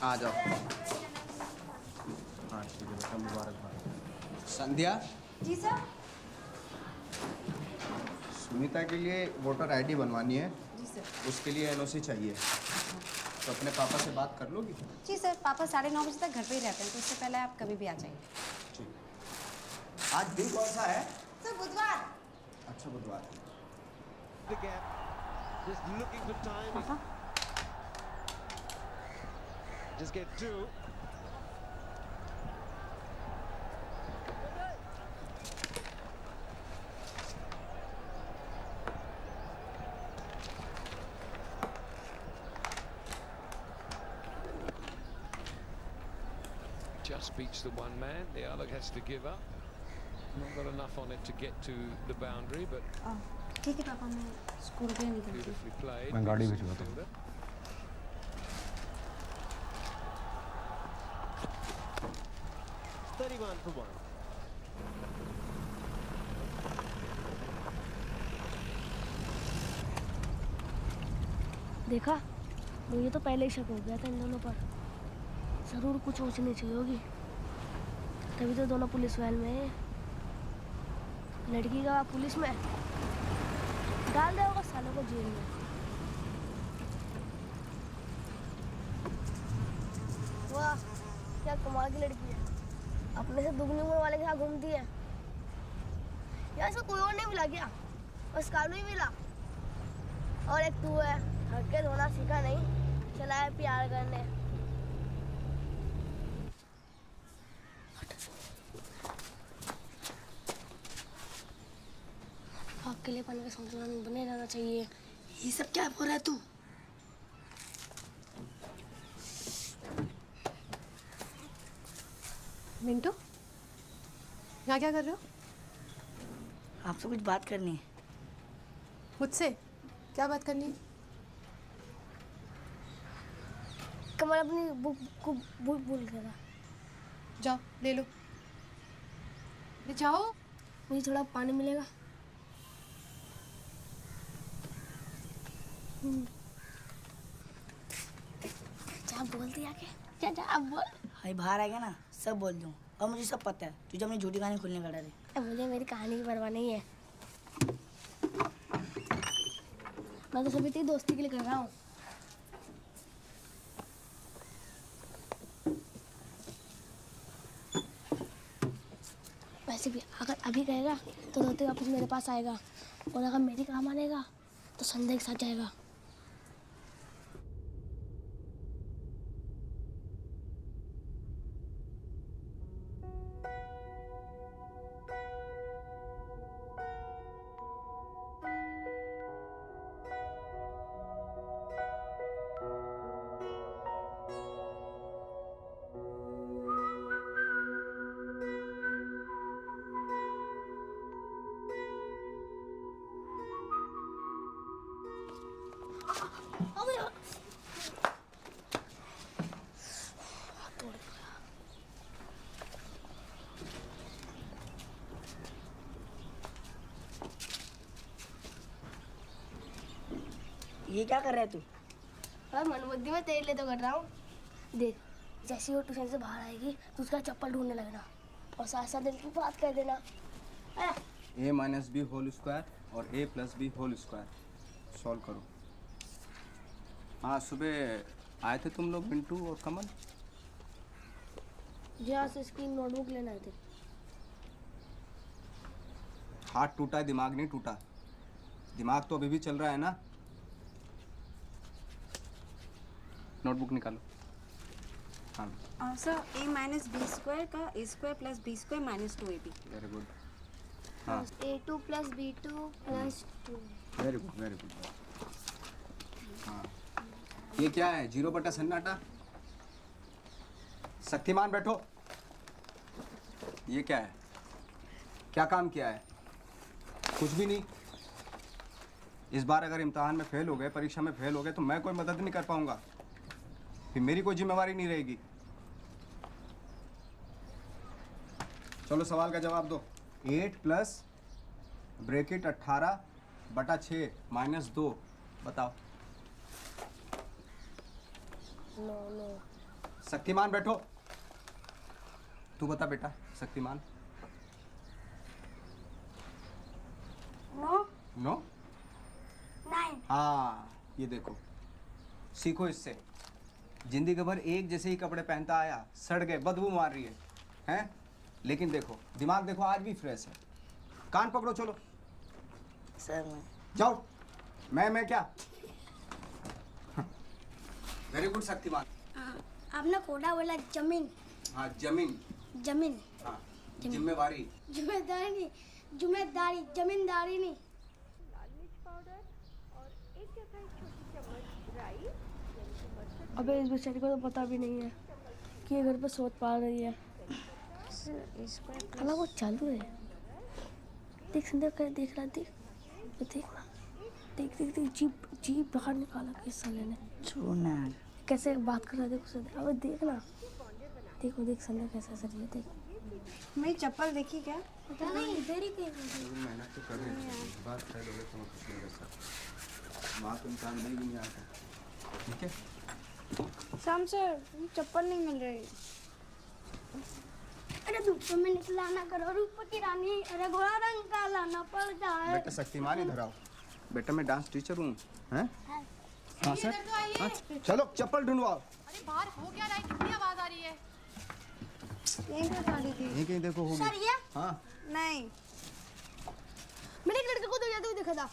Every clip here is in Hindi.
आ जाओ। हाँ ठीक है बेटा, मुबारकबाद। संध्या। जी सर। सुनीता के लिए वोटर आईडी बनवानी है। जी सर। उसके लिए एनओसी चाहिए, तो अपने पापा से बात कर लोगी? जी सर, पापा 9:30 बजे तक घर पे ही रहते हैं, तो इससे पहले आप कभी भी आ जाइए। ठीक। आज दिन कौन सा है? सर बुधवार। अच्छा बुधवार। पापा Just get two. Just beats the one man. The other has to give up. Not got enough on it to get to the boundary, but ठीक है पापा, मैं स्कूल के लिए निकलती हूँ। beautifully played. मैं गाड़ी भिजवाता हूँ। Fielder. 31 for 1. देखा, मुझे तो पहले ही शक हो गया था इन दोनों पर। जरूर कुछ ऊँच नीच हुई होगी, तभी तो दोनों पुलिस वैन में है। लड़की का पुलिस में डाल दिया होगा सालों को जेल में। वाह, क्या कमाल की लड़की है, अपने से दुगनी उम्र वाले के साथ घूमती है। यार इसको कोई और नहीं मिला क्या? बस कानू ही मिला। और एक तू है, हल्के धोना सीखा नहीं, चला है प्यार करने। अकेले पन के सोचना नहीं, बने रहना चाहिए। ये सब क्या बोल रहा है तू? मिंटू, यहाँ क्या कर रहे हो? आपसे कुछ बात करनी है। मुझसे क्या बात करनी है? कमल अपनी बुक को भूल गया। जाओ ले लो, ले जाओ। मुझे थोड़ा पानी मिलेगा? जा बोल दिया के, जा अब बोल। भाई बाहर आएगा ना, सब बोल दूँ। और मुझे सब पता है, तुझे अपनी झूठी कहानी खुलने का डर है। मुझे मेरी कहानी की परवाह नहीं है। मैं तो सभी तेरी दोस्ती के लिए कर रहा हूँ। वैसे भी अगर अभी कहेगा तो धोते वापस मेरे पास आएगा, और अगर मेरी काम आनेगा तो संध्या के साथ जाएगा। ये क्या कर रहा है तू? और मनबुद्धि में तेरे लिए तो कर रहा हूँ। देख, जैसे वो ट्यूशन से बाहर आएगी तो उसका चप्पल ढूंढने लगना, और साथ साथ दिल की बात कर देना। a minus B whole square और a plus B whole square solve करो। हाँ सुबह आए थे तुम लोग, मिंटू और कमल। जहाँ से इसकी नोटबुक लेना है थे। हाथ टूटा है, दिमाग नहीं टूटा। दिमाग तो अभी भी चल रहा है ना। नोटबुक निकालो। हाँ sir, a minus B square का a square plus B square minus 2ab। Very good. हाँ a2 plus b2 plus 2। Very good very good. हाँ ये क्या है? 0 बटा सन्नाटा। शक्तिमान बैठो। ये क्या है? क्या काम किया है? कुछ भी नहीं। इस बार अगर इम्तिहान में फेल हो गए, परीक्षा में फेल हो गए, तो मैं कोई मदद नहीं कर पाऊंगा, फिर मेरी कोई जिम्मेवारी नहीं रहेगी। चलो सवाल का जवाब दो। 8 प्लस ब्रैकेट 18 बटा 6 माइनस 2 बताओ। नो नो शक्तिमान बैठो। तू बता बेटा, शक्तिमान। No no? 9 हाँ, ये देखो, सीखो इससे। जिंदगी भर एक जैसे ही कपड़े पहनता आया, सड़ गए, बदबू मार रही है, हैं? लेकिन देखो, दिमाग देखो आज भी फ्रेश है। कान पकड़ो, चलो सर मैं जाओ। मैं क्या? Very good Shaktimaan. आपने कोड़ा बोला जमीन हाँ, जमीन। जमीन हाँ, जिम्मेवारी। जिम्मेदारी नहीं, जिम्मेदारी, जमींदारी नहीं। अबे इस बेचारी को तो पता भी नहीं है कि ये घर पे सोच पा रही है। अला वो चालू है। देख संध्या कर देख रहा, देख वो देखना, देख देख देख जीप जीप बाहर निकाला किस साले ने। छोड़ ना यार। कैसे बात कर रहा है, देख उसे। अबे देखना, देखो देख संध्या कैसे हंस रही है, देख। मेरी चप्पल देखी क्या? पता नहीं इधर ही कहीं मेहनत तो कर रही है, बात कर लोगे तो मैं कुछ नहीं कर सकता। माँ तो इंसान नहीं भी नहीं आता, ठीक है? शाम से चप्पल नहीं मिल रही। अरे धूप में निकला ना करो, रूप की रानी, अरे घोड़ा रंग का लाना पड़ता है। बेटा शक्तिमान इधर आओ। बेटा मैं डांस टीचर हूँ, हैं? हाँ सर। हाँ, चलो चप्पल ढूंढवाओ। अरे बाहर हो क्या रहा है? कितनी आवाज आ रही है? यहीं पे खाली थी। यहीं कहीं देखो होगी। सर ये हाँ, नहीं, मैंने एक लड़के को दौड़ जाते हुए देखा था।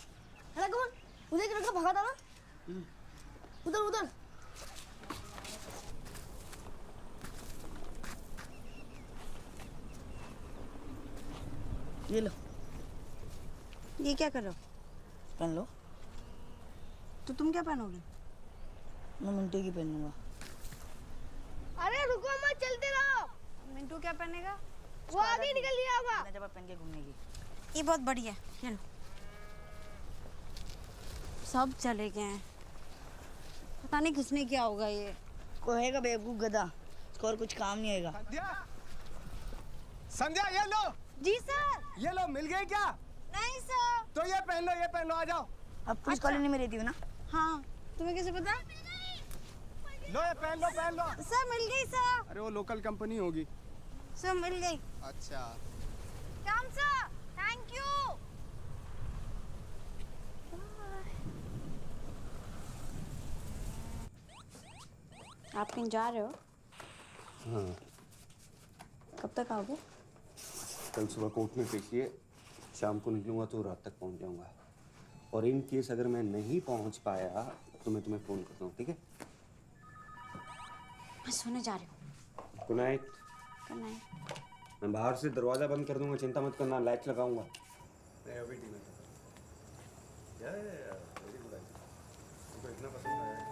है कौन? उधर एक लड़का भागा था ना, उधर उधर। ये लो, ये क्या कर रहे हो? पहन लो। तो तुम क्या पहनोगे? मैं मिंटू की पहनूंगा। अरे रुको मत, चलते रहो। मिंटू क्या पहनेगा? वो आगे निकल लिया होगा। जब पहन के घूमने की। ये बहुत बढ़िया है, ये लो। सब चले गए हैं, पता नहीं किसने क्या होगा ये। कोहेगा बेवकूफ गधा, इसको और कुछ काम नहीं आएगा। संध्या, संध्या ये लो। जी सर। ये लो, मिल गई क्या? नहीं सर। तो ये पहन लो, ये पहन लो, आ जाओ। अब पुलिस कॉलोनी में रहती हो ना? हाँ, तुम्हें कैसे पता? लो ये पहन लो, पहन लो। सर मिल गई सर। अरे वो लोकल कंपनी होगी। सर मिल गई। अच्छा। Ram sir, thank you. आप कहीं जा रहे हो? हाँ, कब तक आओगे? कल सुबह कोर्ट में पेशी है, शाम को निकलूंगा तो रात तक पहुंच जाऊंगा। और इन केस अगर मैं नहीं पहुंच पाया तो मैं तुम्हें फोन करता हूँ, ठीक है? मैं सोने जा रही हूँ। Good night. Good night. मैं बाहर से दरवाजा बंद कर दूंगा, चिंता मत करना, लाइट लगाऊंगा। इतना पसंद आया।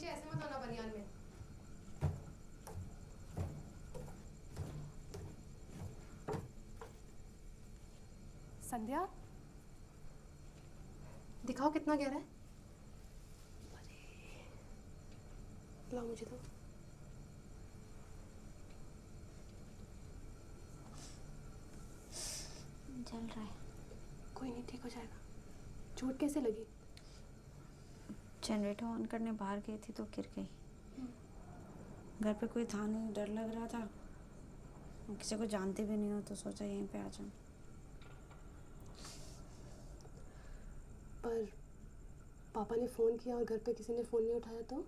नीचे ऐसे मत आना बनियान में। संध्या, दिखाओ कितना गहरा है। लाओ मुझे तो। जल रहा है। कोई नहीं, ठीक हो जाएगा। चोट कैसे लगी? जनरेटर ऑन करने बाहर गई थी तो गिर गई। घर पे कोई था नहीं, डर लग रहा था। किसी को जानते भी नहीं हो तो सोचा यहीं पे आ जाऊं। पर पापा ने फ़ोन किया और घर पे किसी ने फ़ोन नहीं उठाया तो?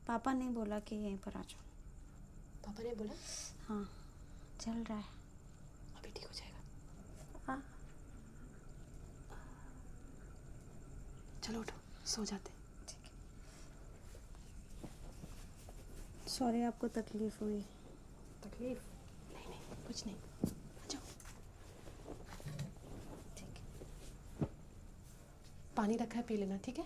पापा ने बोला कि यहीं पर आ जाओ। पापा ने बोला? हाँ, चल रहा है। अभी ठीक हो जाएगा। हाँ। चलो उठो, सो जाते। सॉरी आपको तकलीफ हुई। तकलीफ? नहीं नहीं, कुछ नहीं। आ जाओ। ठीक है। पानी रखा है, पी लेना, ठीक है?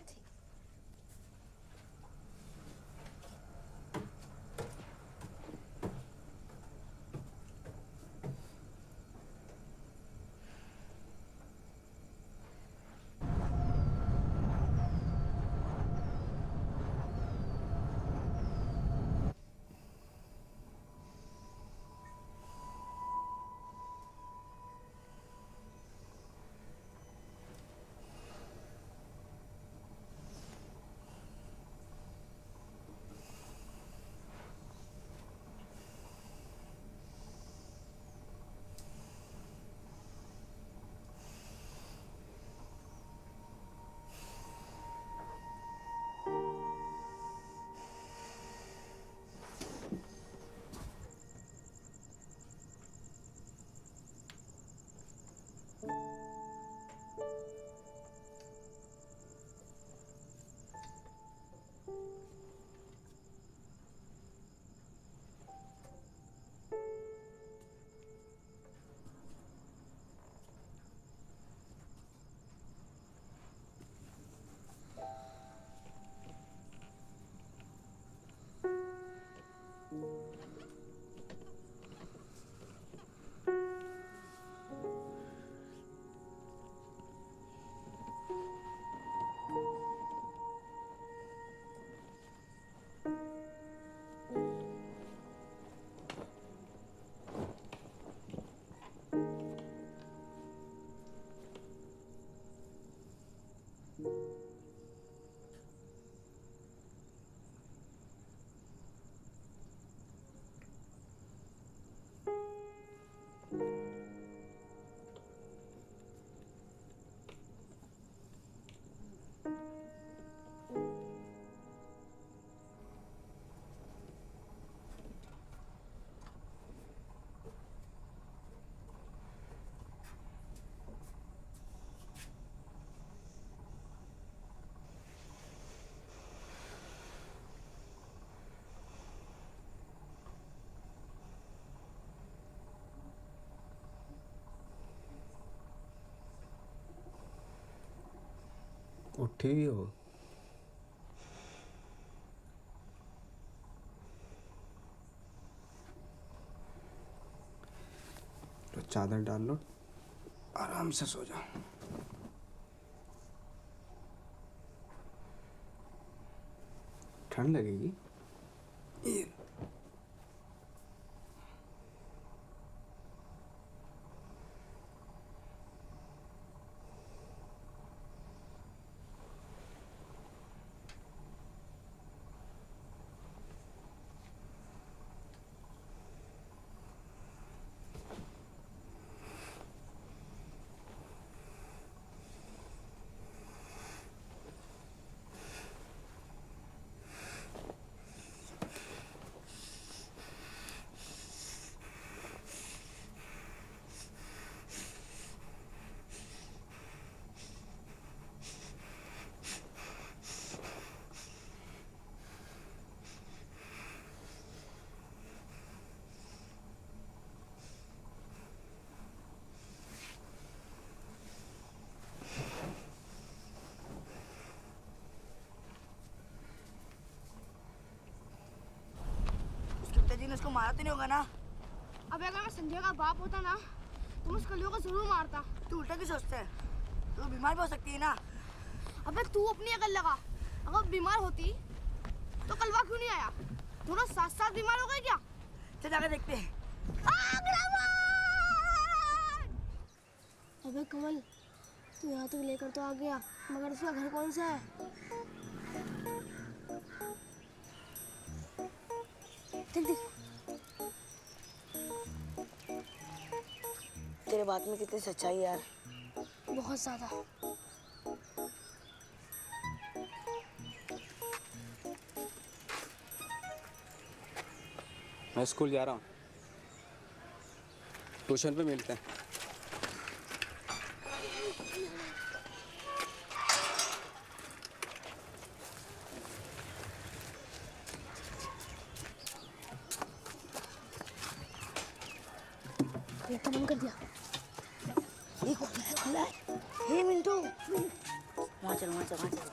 उठी ही हो? तो चादर डाल लो, आराम से सो जाओ। ठंड लगेगी। ये उसको मारा तो नहीं होगा ना? अबे अगर मैं संजय का बाप होता ना तो मैं उस कलियों को जरूर मारता। तू उल्टा क्यों सोचता है? तू बीमार भी हो सकती है ना। अबे तू अपनी अकल लगा, अगर बीमार होती तो कलवा क्यों नहीं आया? दोनों साथ साथ बीमार हो गए क्या? चल जाकर देखते हैं। अबे कमल, तू यहाँ तक लेकर तो आ गया, मगर उसका घर कौन सा है? देख देख, तेरे बात में कितनी सच्चाई है यार। बहुत ज्यादा। मैं स्कूल जा रहा हूँ, ट्यूशन पे मिलते हैं। ये तो बंद कर दिया। ये खुला है। हे मिंटू, वहाँ चल, वहाँ चल, वहाँ चल।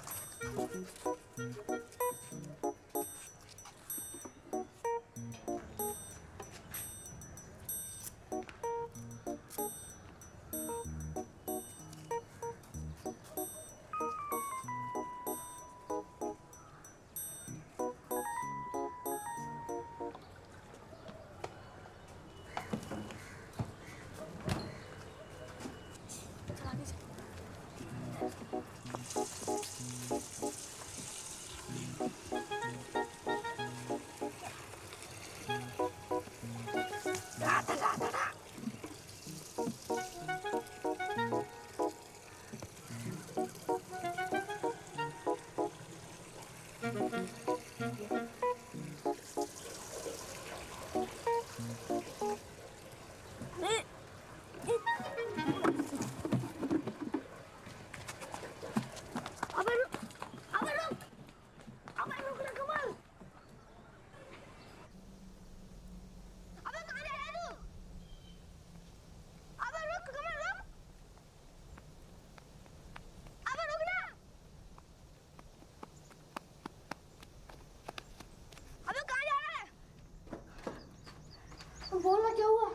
बोलना क्या हुआ?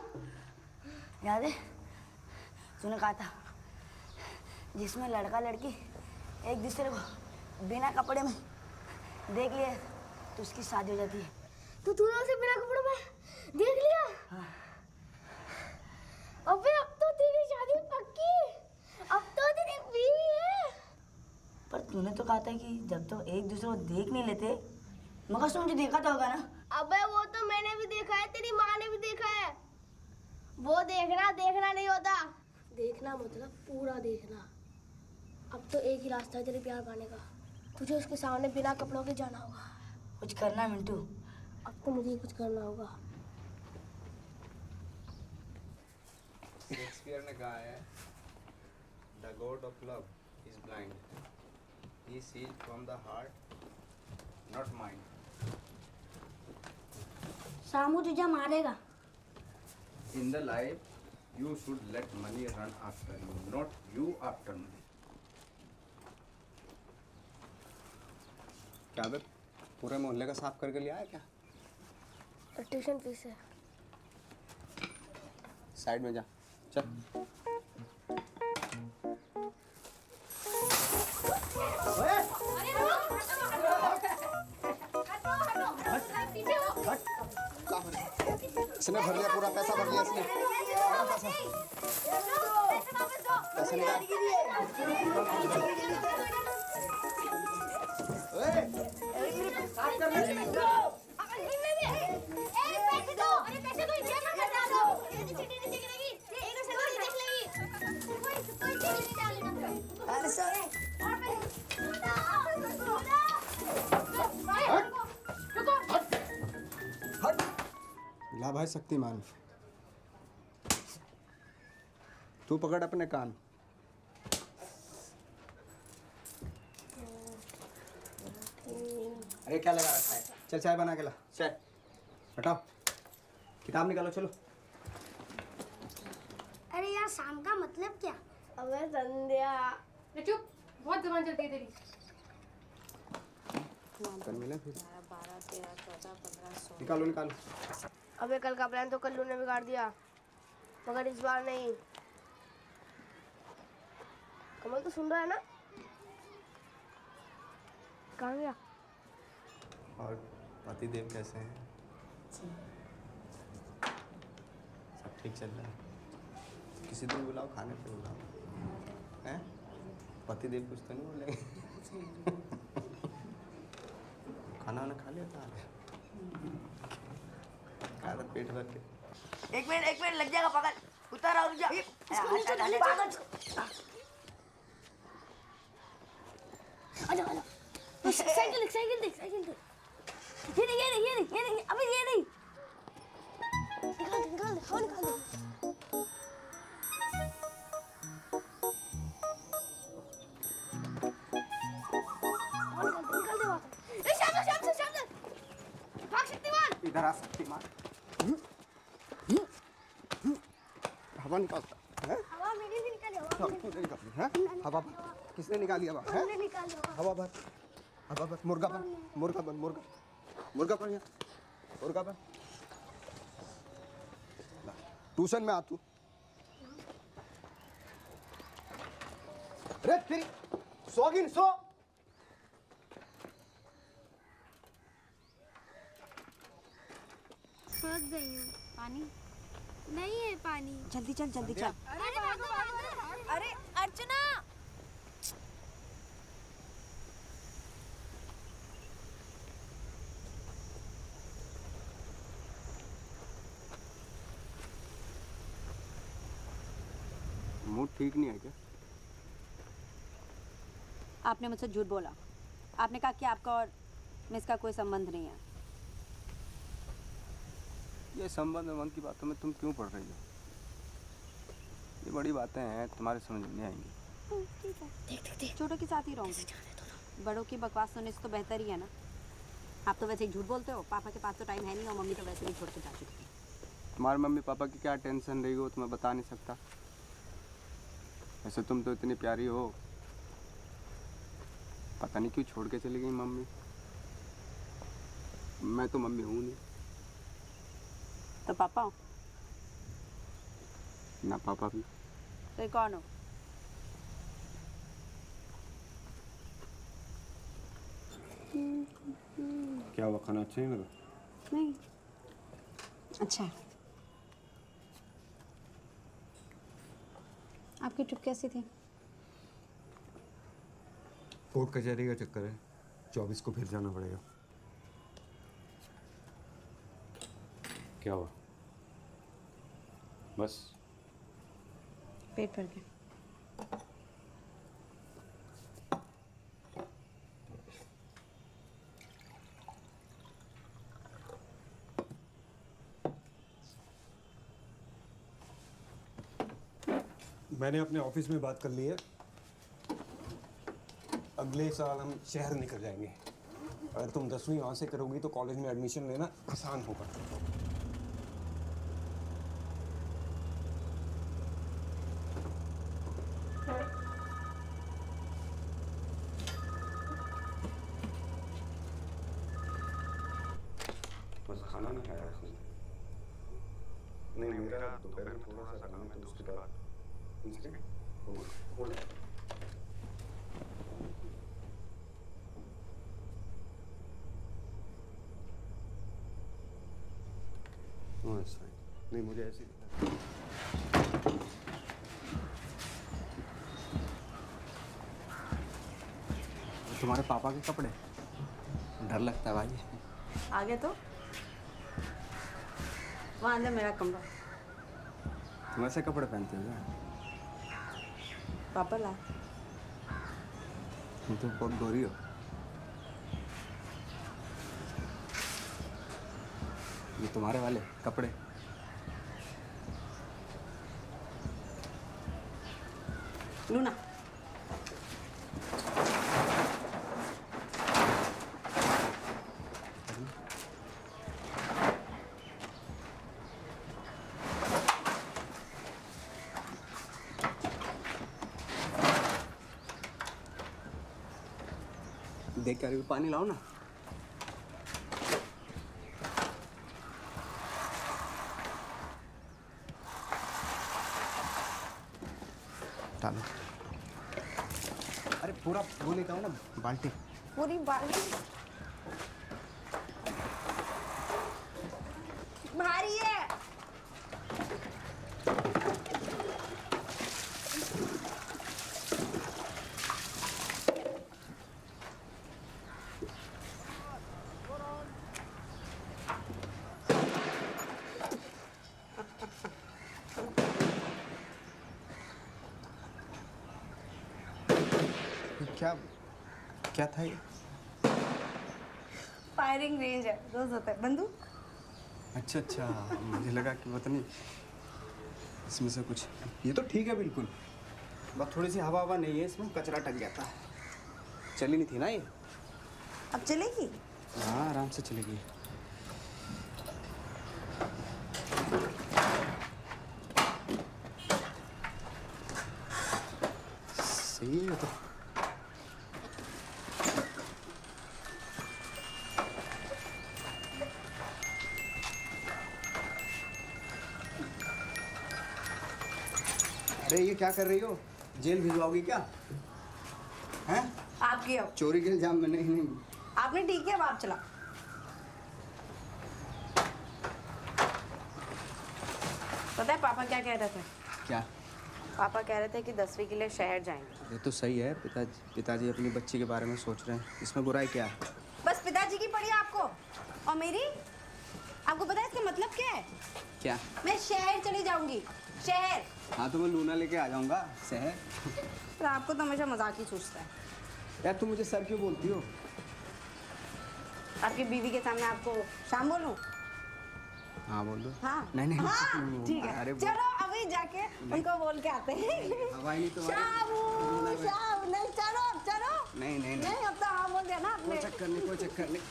याद है तूने कहा था जिसमें लड़का लड़की एक दूसरे को बिना कपड़े में देख लिया तो उसकी शादी हो जाती है। तो तूने उसे बिना कपड़ों में देख लिया? हाँ। अबे अब तो तेरी शादी पक्की, अब तो तेरी बीवी है। पर तूने तो कहा था कि जब तो एक दूसरे को देख नहीं लेते, मगर तुम मुझे देखा तो होगा ना। अबे वो तो मैंने भी देखा है, तेरी माँ ने भी देखा है। वो देखना देखना नहीं होता, देखना मतलब पूरा देखना। अब तो एक ही रास्ता है तेरे प्यार पाने का, तुझे उसके सामने बिना कपड़ों के जाना होगा। कुछ करना मिंटू। अब तो मुझे ही कुछ करना होगा। शेक्सपियर ने कहा है, the god of love is blind, he sees from the heart not mind. Samu तुझे मारेगा। In the life, you should let money run after you, not you after money. क्या बे, पूरे मोहल्ले का साफ करके लिया है क्या? ट्यूशन फीस है। साइड में जा, चल। इसने भर लिया, पूरा पैसा भर लिया इसने। पैसा निकाल। ला भाई शक्तिमान, तू पकड़ अपने कान। अरे क्या लगा रखा है? चल चाय बना के ला। चाय हटाओ, किताब निकालो, चलो। अरे यार शाम का मतलब क्या? अबे संध्या। चुप, बहुत जबान चलती है तेरी। कल मिले फिर। 12, 13, 14, 15, 16। निकालो निकालो। अबे कल का प्लान तो कल्लू ने बिगाड़ दिया, मगर इस बार नहीं। कमल तो सुन रहा है ना? कहाँ गया? और पतिदेव कैसे हैं? सब ठीक चल रहा है? किसी दिन बुलाओ, खाने पे बुलाओ। हैं? पतिदेव कुछ तो नहीं बोलेंगे? खाना वाना खा लिया था? खाया था पेट भर के? एक मिनट लग जाएगा पागल। उतर आओ जा। आजा आजा। साइकिल देख, साइकिल देख, साइकिल देख। ये नहीं, अबे ये नहीं। निकाल दे, हाँ निकाल दे। निकाल दे वहाँ से। ए शाम। भाग शक्तिमान। इधर आ शक्तिमान। हवा निकालता है? हवा मेरी भी निकाली, हवा क्यों नहीं निकाली है? हवा भर। किसने निकाली हवा? है? मैंने निकाली हवा। हवा भर। मुर्गा बन यहाँ। मुर्गा बन। ट्यूशन में आ तू। अरे तेरी सोगिन सो। फंस गई हूँ। पानी नहीं है पानी। जल्दी चल। अरे अर्चना। मूड ठीक नहीं है क्या? आपने मुझसे झूठ बोला। आपने कहा कि आपका और मिस का कोई संबंध नहीं है। ये संबंध की बातों में तुम क्यों पढ़ रही हो? ये बड़ी बातें हैं, तुम्हारे समझ में नहीं आएंगी। देख छोटों के साथ ही रहूंगी। बड़ों की बकवास सुनने से तो बेहतर ही है ना। आप तो वैसे ही झूठ बोलते हो। पापा के पास तो टाइम है नहीं और मम्मी तो वैसे भी छोड़ के जा चुकी है। तुम्हारे मम्मी पापा की क्या टेंशन रही हो तुम्हें बता नहीं सकता। वैसे तुम तो इतनी प्यारी हो, पता नहीं क्यों छोड़ के चली गई मम्मी। मैं तो मम्मी हूँ नहीं। तो पापा हो? ना पापा भी। तो ये कौन हो? क्या हुआ, खाना अच्छा नहीं लगा? नहीं अच्छा है। आपकी ट्रिप कैसी थी? कोर्ट कचहरी का चक्कर है, 24 को फिर जाना पड़ेगा। क्या हुआ? बस पेट भर गया। मैंने अपने ऑफिस में बात कर ली है। अगले साल हम शहर निकल जाएंगे। अगर तुम 10वीं यहाँ से करोगी तो कॉलेज में एडमिशन लेना आसान होगा। बस खाना नहीं खाया उसने। नहीं, मेरा दोपहर में थोड़ा सा काम है तो उसके बाद हो जाएगा। नहीं, मुझे ऐसे तुम्हारे पापा के कपड़े डर लगता है भाई। आगे तो वहाँ अंदर मेरा कमरा। तुम ऐसे कपड़े पहनते हो क्या? पापा ला। तुम तो बहुत गोरी हो। ये तुम्हारे वाले कपड़े लूना। देख कर पानी लाओ ना। उठा लो। अरे पूरा वो लेता हूँ ना, बाल्टी। पूरी बाल्टी भारी है। क्या क्या था ये? फायरिंग रेंज है, रोज होता है बंदूक। अच्छा अच्छा, मुझे लगा कि पता नहीं इसमें से कुछ। ये तो ठीक है बिल्कुल, बस थोड़ी सी हवा नहीं है इसमें, कचरा टक गया था। चली नहीं थी ना ये। अब चलेगी? हाँ आराम से चलेगी। सही है तो। अरे ये क्या कर रही हो? जेल भिजवाओगी क्या? हैं? आपकी अब चोरी के इल्जाम में? नहीं। आपने ठीक है, अब आप चला। पता है पापा क्या कह रहे थे? क्या? पापा कह रहे थे कि 10वीं के लिए शहर जाएंगे। ये तो सही है, पिताजी अपनी बच्ची के बारे में सोच रहे हैं, इसमें बुराई क्या है? बस पिताजी की पड़ी आपको, और मेरी? आपको पता है इसका मतलब क्या है? क्या? मैं शहर चली जाऊंगी, शहर। हाँ तो मैं लूना लेके आ जाऊंगा शहर। पर आपको तो हमेशा मजाक ही सूझता है। यार तुम मुझे सर क्यों बोलती हो? आपकी बीवी के सामने आपको शाम बोलूं? हाँ बोल दो। हाँ नहीं हाँ, ठीक है। अरे चलो अभी जाके उनको बोल के आते हैं। हवाई नहीं तुम्हारी। शाम नहीं, चलो चलो। नहीं अब तो हाँ बोल दिया ना कोई आपने। चक्कर नहीं।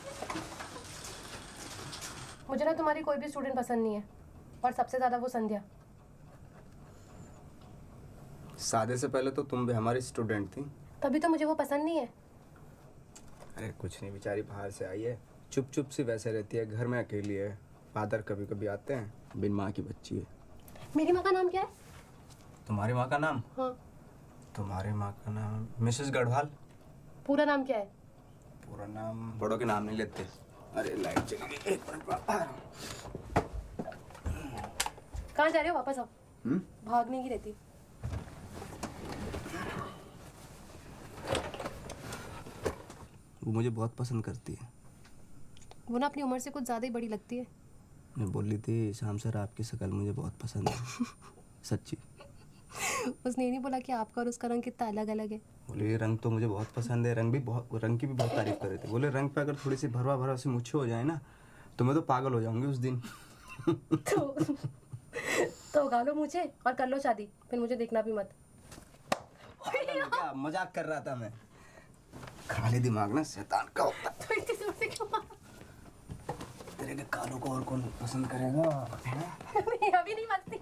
मुझे ना तुम्हारी कोई भी स्टूडेंट पसंद नहीं है, और सबसे ज़्यादा वो संध्या। शादी से पहले तो तुम भी हमारी स्टूडेंट थी। तभी तो मुझे वो पसंद नहीं है। अरे कुछ नहीं, बेचारी बाहर से आई है, चुप सी वैसे रहती है, घर में अकेली है। फादर कभी कभी आते हैं, बिन माँ की बच्ची है। मेरी माँ का नाम क्या है? तुम्हारी माँ का नाम? हाँ। तुम्हारी माँ का नाम मिसेस गढ़वाल। पूरा नाम क्या है? पूरा नाम बड़ों के नाम नहीं लेते। अरे लाइट चली गई, एक मिनट। कहाँ जा रहे हो? वापस आओ। भागने की रहती। वो मुझे बहुत पसंद करती है। वो ना अपनी उम्र से कुछ ज़्यादा ही बड़ी लगती है। मैं बोली थी शाम सर आपकी शक्ल मुझे बहुत पसंद है। सच्ची। उसने ये नहीं बोला कि आपका और उसका रंग कितना अलग अलग है? बोले रंग तो मुझे बहुत पसंद है, रंग की भी बहुत तारीफ कर रहे थे। बोले रंग पे अगर थोड़ी सी भरवा सी मुच्छे हो जाए ना तो मैं तो पागल हो जाऊंगी उस दिन। तो उगा लो मुझे और कर लो शादी, फिर मुझे देखना भी मत। क्या मजाक कर रहा था मैं। खाली दिमाग ना शैतान का होता है। तो इतनी जोर से क्यों मारा? तेरे के कानों को और कौन पसंद करेगा? नहीं अभी नहीं मस्ती।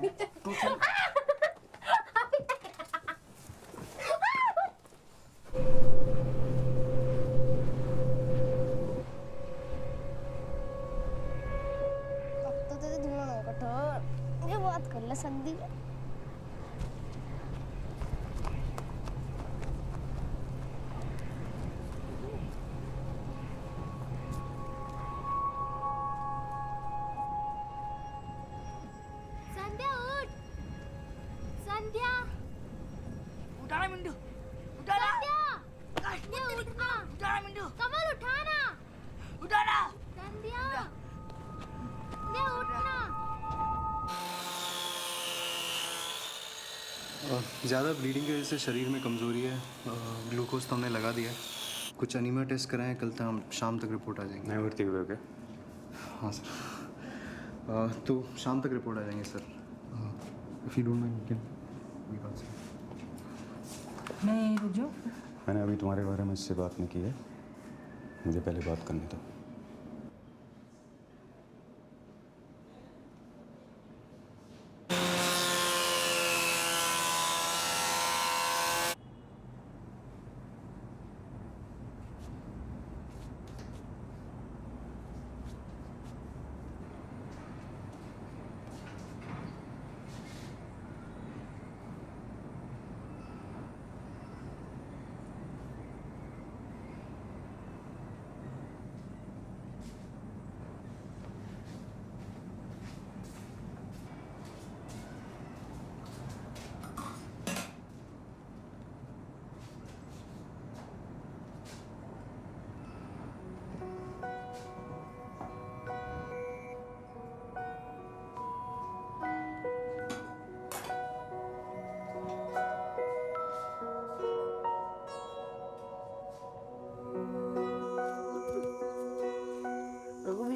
अब तो तेरे दिमाग में कठोर, ये बात कर ले संदीप। संध्या उठ, संध्या उठाना मिंटू, उठाना। संध्या ये उठना, उठाना मिंटू, कमल उठाना, उठाना। संध्या ये उठना। ज़्यादा ब्लीडिंग की वजह से शरीर में कमज़ोरी है। ग्लूकोज तो हमने लगा दिया है, कुछ अनीमिया टेस्ट कराएं, कल तक हम शाम तक रिपोर्ट आ जाएंगे। मैं भर्ती हुए क्या? हाँ सर, तो शाम तक रिपोर्ट आ जाएंगे sir. If you don't mind can we बात सर। मैं रुक जाऊँ? मैंने अभी तुम्हारे बारे में इससे बात नहीं की है, मुझे पहले बात करनी था।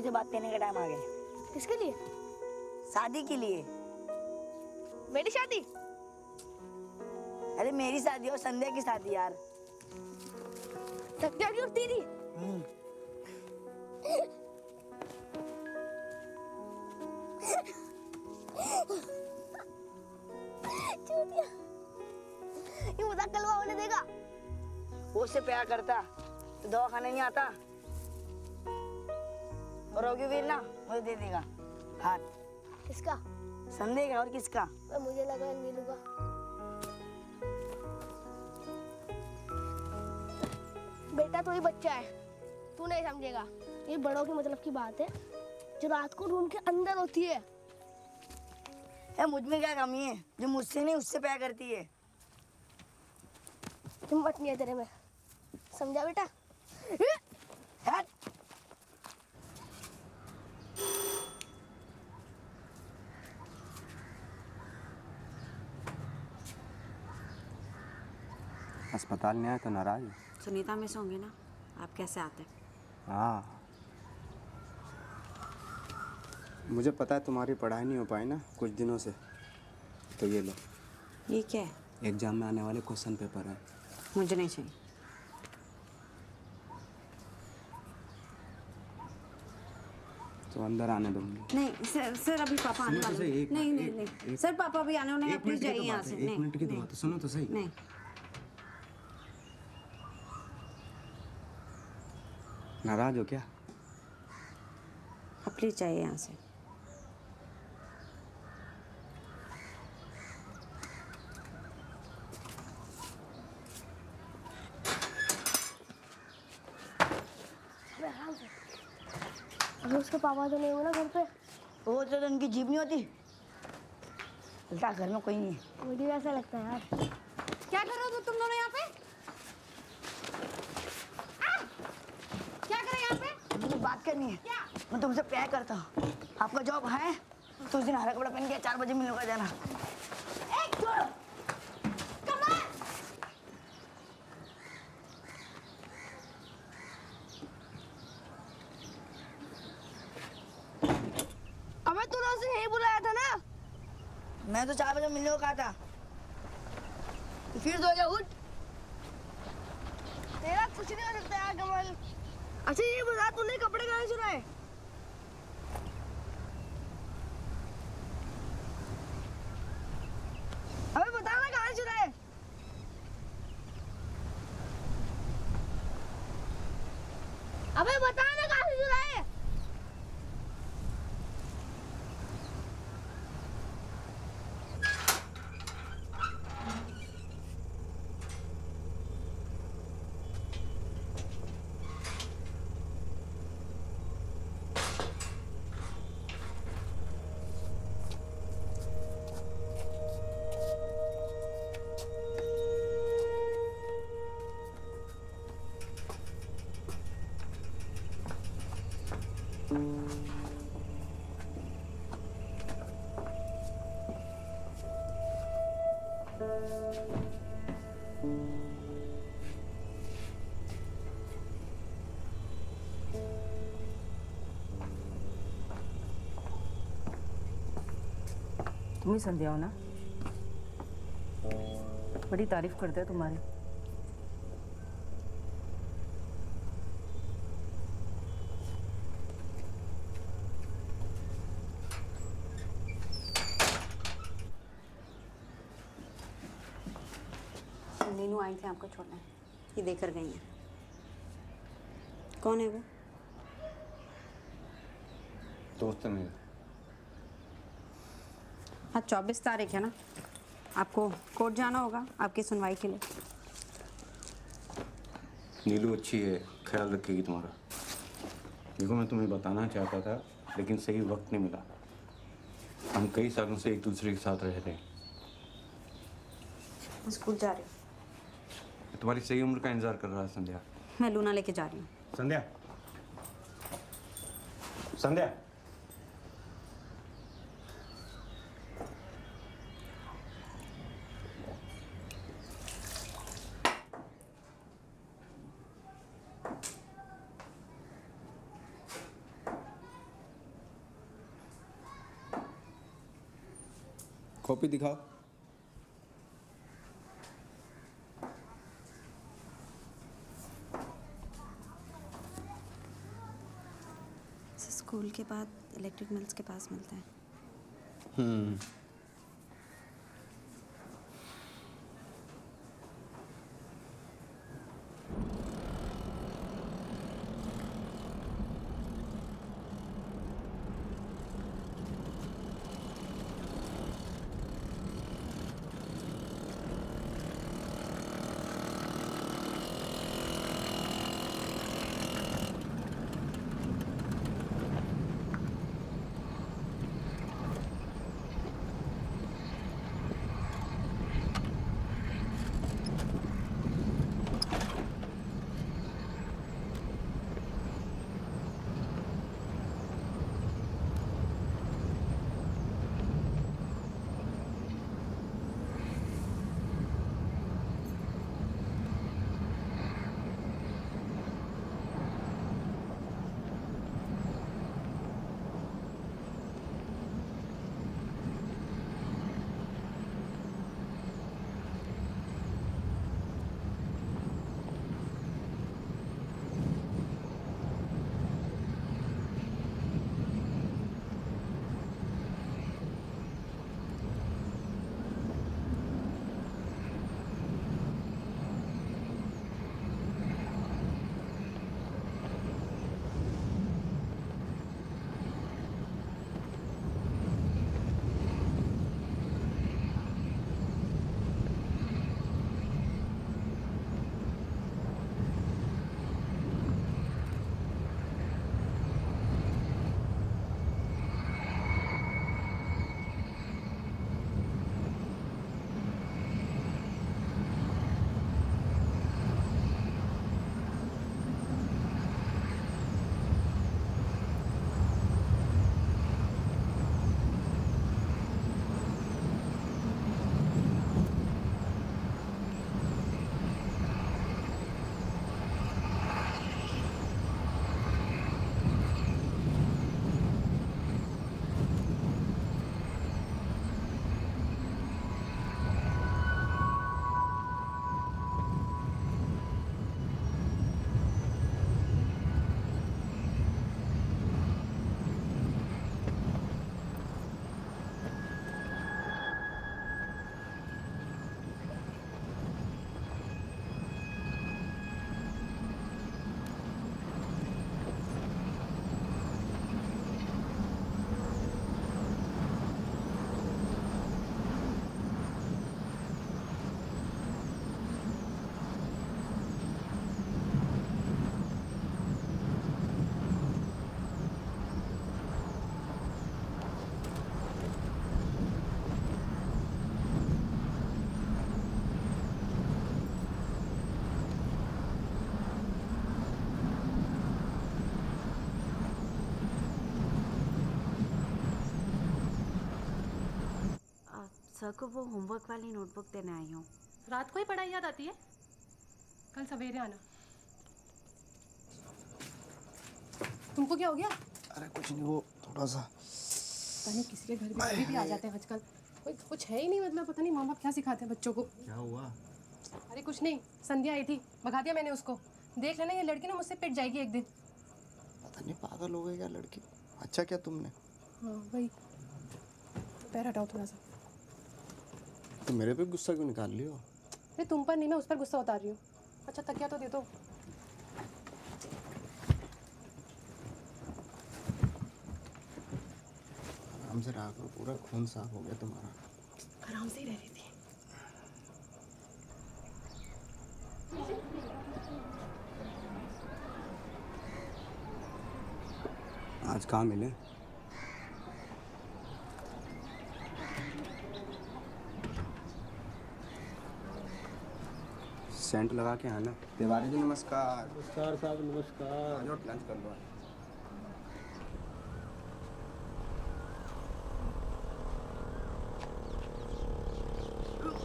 मम्मी से बात करने का टाइम आ गया। किसके लिए? शादी के लिए। मेरी शादी? अरे मेरी शादी और संध्या की शादी यार। संध्या की और तेरी? चूतिया। ये मजाक कलवा होने देगा? वो उससे प्यार करता तो दवाखाने नहीं आता। और रघुवीर ना मुझे दे देगा हाथ। किसका? संध्या का और किसका? मुझे लगा नीलू का। बेटा तो ही बच्चा है, तू नहीं समझेगा। ये बड़ों के मतलब की बात है जो रात को रूम के अंदर होती है। मुझ में क्या कमी है जो मुझसे नहीं उससे प्यार करती है? हिम्मत नहीं है तेरे में, समझा बेटा? हट। अस्पताल में आए तो नाराज है? सुनीता में से होंगे ना, आप कैसे आते? हाँ, मुझे पता है तुम्हारी पढ़ाई नहीं हो पाई ना कुछ दिनों से, तो ये लो। ये क्या है? एग्जाम में आने वाले क्वेश्चन पेपर है। मुझे नहीं चाहिए। तो अंदर आने दूंगी। नहीं सर, सर अभी पापा आने वाले हैं। नहीं नहीं नहीं सर, पापा अभी आने वाले हैं, आप प्लीज जाइए यहाँ से। एक मिनट की तो बात है, सुनो तो सही। नहीं, नाराज हो क्या? आप प्लीज जाइए यहाँ से। अभी उसके पापा तो नहीं हो ना घर पे? वो तो उनकी जीभ नहीं होती। उल्टा घर में कोई नहीं है। मुझे ऐसा लगता है यार। क्या कर रहे हो तुम दोनों यहाँ पे? क्या कर रहे हैं यहाँ पे? मुझे बात करनी है। मैं तुमसे प्यार करता हूँ। आपका जॉब है तो उस दिन हरा कपड़ा पहन के 4 बजे मिलने का जाना। अबे तूने उसे यही बुलाया था ना? मैं तो 4 बजे मिलने को कहा था। तो फिर सो जा, उठ। तेरा कुछ नहीं हो सकता यार कमल। अच्छा ये बता, तूने कपड़े कहाँ से चुराए? अबे बता ना कहाँ से चुराए? अबे बता ना कहाँ से चुराए? तुम ही संध्या हो ना? बड़ी तारीफ करते हैं तुम्हारी। नीनू आई थी आपको छोड़ने, ये देकर गई हैं। कौन है वो? दोस्त है मेरा। आज 24 तारीख है ना, आपको कोर्ट जाना होगा आपकी सुनवाई के लिए। नीलू अच्छी है, ख्याल रखेगी तुम्हारा। देखो मैं तुम्हें बताना चाहता था लेकिन सही वक्त नहीं मिला। हम कई सालों से एक दूसरे के साथ रह रहे हैं। मैं स्कूल जा रही हूँ। तुम्हारी सही उम्र का इंतजार कर रहा है संध्या। मैं लूना लेके जा रही हूँ। संध्या, संध्या। कॉपी दिखाओ। स्कूल के बाद इलेक्ट्रिक मिल्स के पास मिलता है। सर को वो होमवर्क वाली नोटबुक देने आई हूँ। रात को ही पढ़ाई याद आती है? कल सवेरे आना। तुमको क्या हो गया? अरे कुछ नहीं, वो थोड़ा सा पता नहीं किसी के घर में कभी भी आ जाते हैं आजकल। कोई कुछ है ही नहीं, मतलब पता नहीं माँ बाप क्या सिखाते हैं बच्चों को। क्या हुआ? अरे कुछ नहीं, संध्या आई थी, भगा दिया मैंने उसको। देख लेना ये लड़की ना मुझसे पिट जाएगी एक दिन। पता नहीं पागल हो गई क्या लड़की। अच्छा क्या तुमने? हाँ वही, पैर हटाओ थोड़ा सा। तो मेरे पे गुस्सा क्यों निकाल लियो? नहीं तुम पर नहीं, मैं उस पर गुस्सा उतार रही हूँ। अच्छा तकिया तो दे दो। आराम से रहा करो, पूरा खून साफ हो गया तुम्हारा। आराम से ही रह रही थी। आज कहाँ मिले? सेंट लगा के आना। तिवारी जी नमस्कार। नमस्कार साहब, नमस्कार। आ जाओ, लंच कर लो।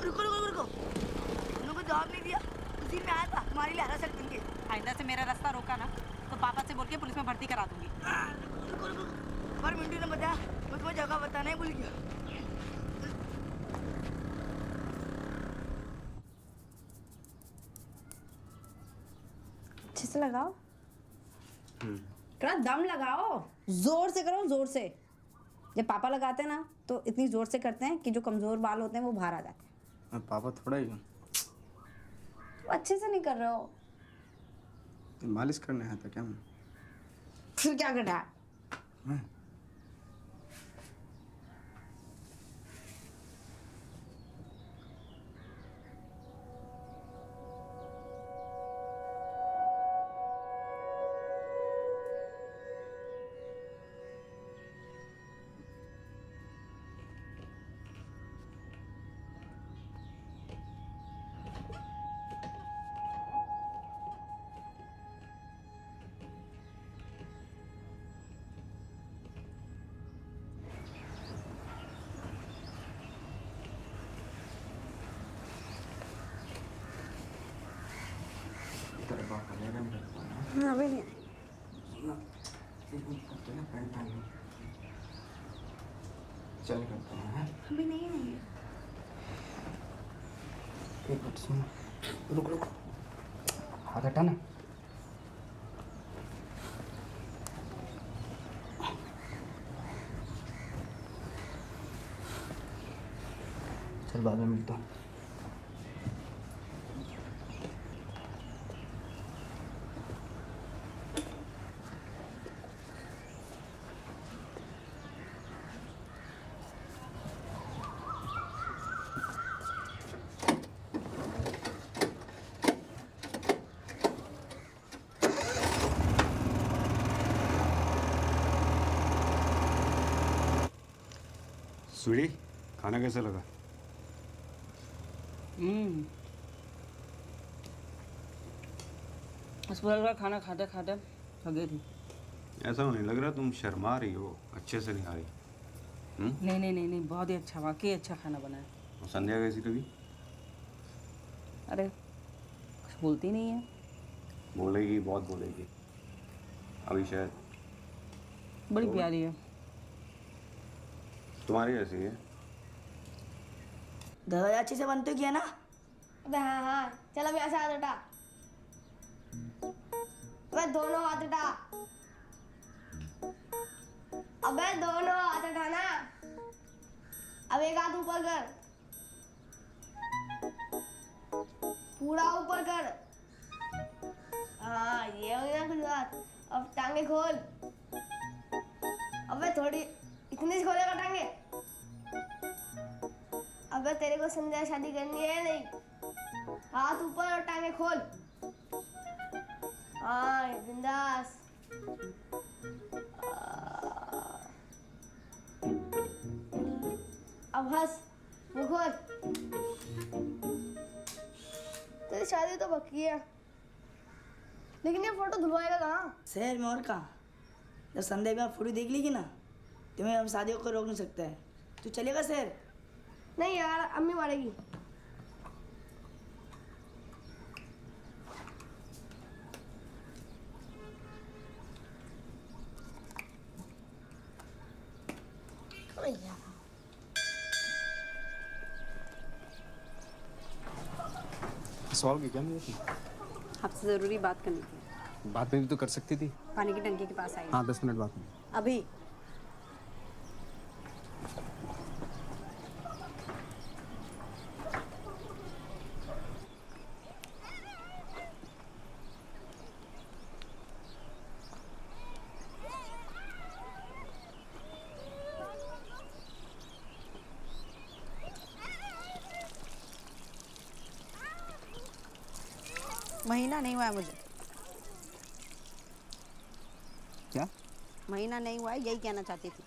रुको रुको रुको, उनको जवाब नहीं दिया। उसी में आया था हमारी लिहाजा से बन के। आइंदा से मेरा रास्ता रोका ना तो पापा से बोल के पुलिस में भर्ती करा दूंगी। रुको रुको, पर मिंटू ने बताया, मैं तुम्हें जगह बताना ही भूल गया। से लगाओ, थोड़ा दम लगाओ, जोर से करो, जोर से। जब पापा लगाते हैं ना तो इतनी जोर से करते हैं कि जो कमजोर बाल होते हैं वो बाहर आ जाते हैं। पापा थोड़ा ही तो अच्छे से नहीं कर रहे हो। मालिश करने आया था क्या मैं? फिर क्या कर रहा है? अभी नहीं चल करते हैं। अभी नहीं है। एक मिनट सुन, रुक रुक, हाथ हटा ना। चल बाद में मिलता हूँ। स्वीटी, खाना कैसा लगा? अस्पताल का खाना खाते खाते थक गई थी। ऐसा नहीं लग रहा, तुम शर्मा रही हो, अच्छे से नहीं खा रही। नहीं नहीं नहीं नहीं, बहुत ही अच्छा, वाकई अच्छा खाना बना है। और संध्या कैसी लगी? अरे कुछ बोलती नहीं है। बोलेगी, बहुत बोलेगी। अभी शायद बड़ी प्यारी है। तुम्हारी कैसी है? दादा अच्छे से बनते किया ना? अबे हाँ हाँ, चल अब यहाँ से हाथ उठा। अबे दोनों हाथ उठा। अबे दोनों हाथ उठाना। अब एक हाथ ऊपर कर, पूरा ऊपर कर। हाँ ये हो गया कुछ बात। अब टांगे खोल। अबे थोड़ी इतनी खोलेगा टांगे? अबे तेरे को संध्या शादी करनी है नहीं? हाथ ऊपर और टांगे खोल। हाँ बिंदास। अब हंस, मुंह खोल। तेरी शादी तो पक्की है, लेकिन ये फोटो धुलवाएगा कहाँ? शहर में और कहाँ? जब संध्या में फोटो देख लेगी ना, तुम्हें हम शादियों को रोक नहीं सकते हैं। तू चलेगा शहर? नहीं यार, अम्मी मारेगी। सॉल्व की क्या मुझे? आपसे ज़रूरी बात करनी थी। बात में भी तो कर सकती थी। पानी की टंकी के पास आई। हाँ 10 मिनट बाद में। अभी महीना नहीं हुआ है मुझे। क्या? महीना नहीं हुआ है, यही कहना चाहती थी।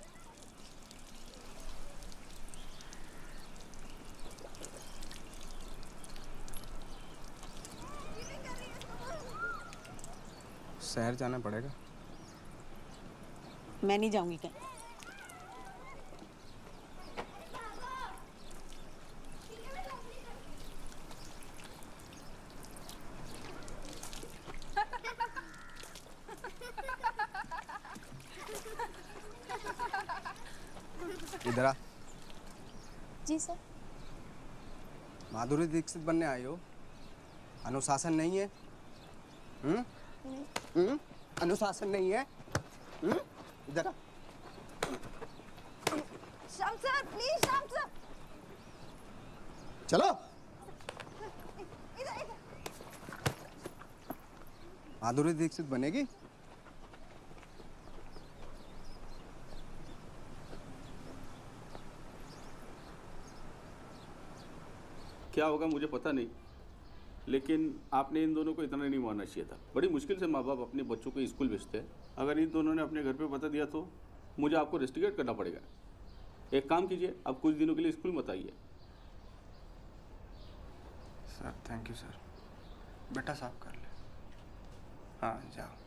शहर जाना पड़ेगा। मैं नहीं जाऊंगी कहीं। इधर आ। जी सर। माधुरी दीक्षित बनने आई हो? अनुशासन नहीं है? अनुशासन नहीं है। इधर आ। Shyam sir please, Shyam sir चलो। इधर। माधुरी दीक्षित बनेगी। क्या होगा मुझे पता नहीं, लेकिन आपने इन दोनों को इतना नहीं मानना चाहिए था। बड़ी मुश्किल से माँ बाप अपने बच्चों को स्कूल भेजते हैं। अगर इन दोनों ने अपने घर पे बता दिया तो मुझे आपको रेस्टिकेट करना पड़ेगा। एक काम कीजिए, आप कुछ दिनों के लिए स्कूल मत आइए। Sir thank you sir. बेटा साफ कर ले। हाँ जाओ।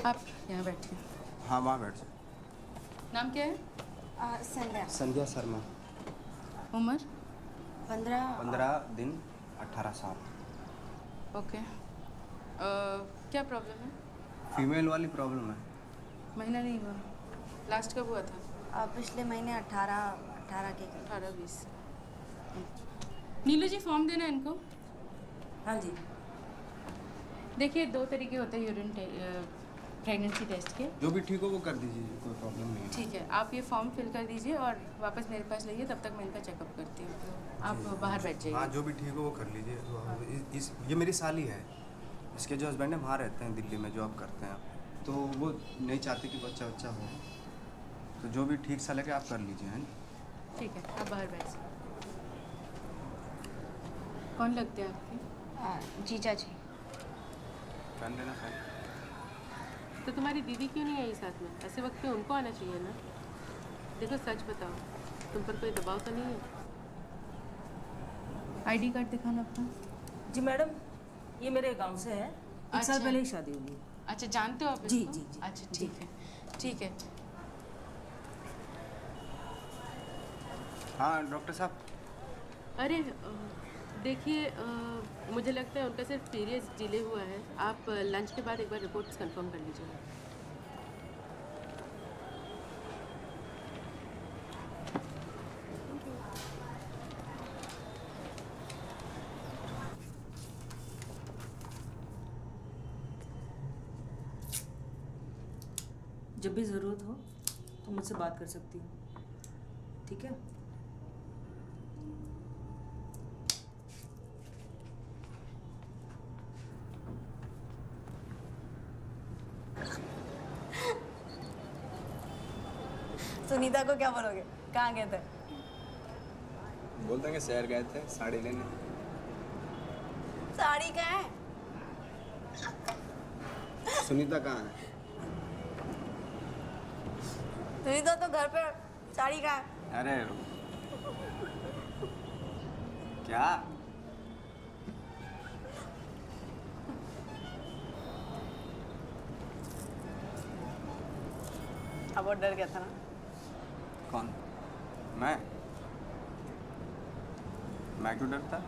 आप यहाँ बैठिए। हाँ वहाँ बैठ जाओ। नाम क्या है? संध्या। संध्या शर्मा। उम्र? 15 दिन 18 साल। ओके। क्या प्रॉब्लम है? फीमेल वाली प्रॉब्लम है। महीना नहीं हुआ। लास्ट कब हुआ था? पिछले महीने 18 के 18-20। नीलू जी फॉर्म देना इनको। हाँ जी। देखिए 2 तरीके होते हैं यूरिन प्रेगनेंसी टेस्ट के। जो भी ठीक हो वो कर दीजिए, कोई प्रॉब्लम नहीं है। ठीक है, आप ये फॉर्म फिल कर दीजिए और वापस मेरे पास लाइए, तब तक मैं इनका चेकअप करती हूँ। आप बाहर बैठ जाइए। हाँ जो भी ठीक हो वो कर लीजिए। ये मेरी साली है, इसके जो हस्बैंड है वहाँ रहते हैं, दिल्ली में जॉब करते हैं, तो वो नहीं चाहते कि बच्चा हो, तो जो भी ठीक सा लगे आप कर लीजिए। हैं ठीक है, आप बाहर बैठ जाइए। कौन लगते हैं आपके? जीजा जी। कर लेना खाली। तो तुम्हारी दीदी क्यों नहीं आई साथ में? ऐसे वक्त पे उनको आना चाहिए ना। देखो सच बताओ, तुम पर कोई दबाव तो नहीं है? आईडी कार्ड दिखाना अपना। जी मैडम, ये मेरे गांव से है। एक साल पहले ही शादी हुई है। अच्छा, जानते हो आप जी इसको? जी जी। अच्छा ठीक है, ठीक है। हाँ डॉक्टर साहब। अरे देखिए, मुझे लगता है उनका सिर्फ पीरियड्स डिले हुआ है। आप लंच के बाद एक बार रिपोर्ट्स कंफर्म कर लीजिएगा। जब भी ज़रूरत हो तो मुझसे बात कर सकती हो, ठीक है? सुनीता को क्या बोलोगे? कहाँ गए थे? बोल देंगे शहर गए थे साड़ी लेने। साड़ी कहाँ है? सुनीता कहाँ है? सुनीता तो घर पे, साड़ी कहाँ है? अरे क्या? अब वो डर गया था ना। कौन? मैं क्यों डरता?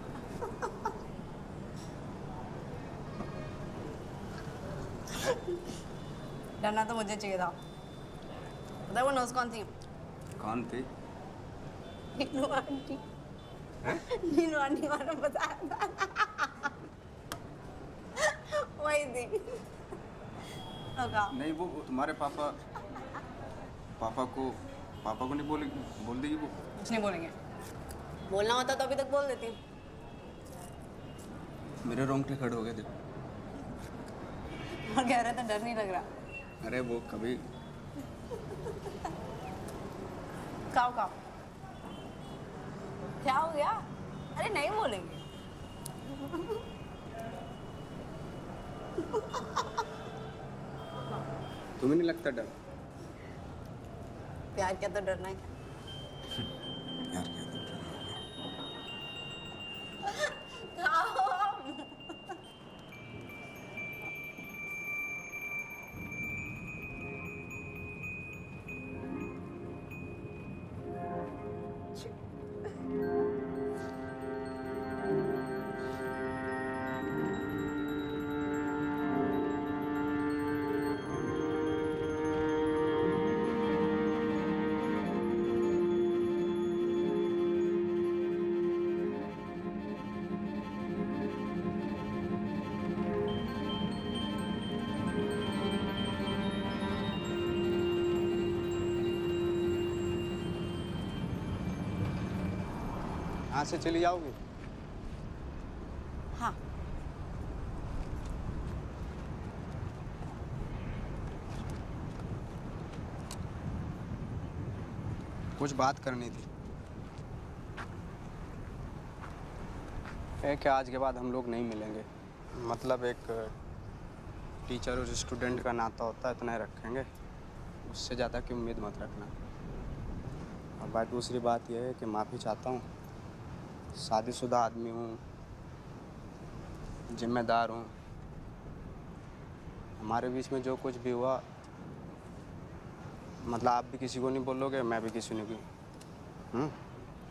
डरना तो मुझे चाहिए था। पता है वो नोज कौन थी? कौन थी? नीनू आंटी। नीनू आंटी वाला बताया था। वही थी। नहीं वो तुम्हारे पापा को नहीं बोल देगी वो? कुछ नहीं बोलेंगे। बोलना होता तो अभी तक बोल देती। मेरे रोंगटे खड़े हो गए थे। और कह रहे थे डर नहीं लग रहा। अरे वो कभी खाओ खाओ। क्या हो गया? अरे नहीं बोलेंगे। तुम्हें नहीं लगता डर? प्यार क्या तो डरना है क्या? यार क्या तो यहाँ से चली जाओगी? हाँ। कुछ बात करनी थी। एक आज के बाद हम लोग नहीं मिलेंगे। मतलब एक टीचर और स्टूडेंट का नाता होता है, इतना ही रखेंगे। उससे ज़्यादा की उम्मीद मत रखना। और बात दूसरी बात यह है कि माफ़ी चाहता हूँ। शादीशुदा आदमी हूँ, जिम्मेदार हूँ। हमारे बीच में जो कुछ भी हुआ, मतलब आप भी किसी को नहीं बोलोगे, मैं भी किसी ने भी।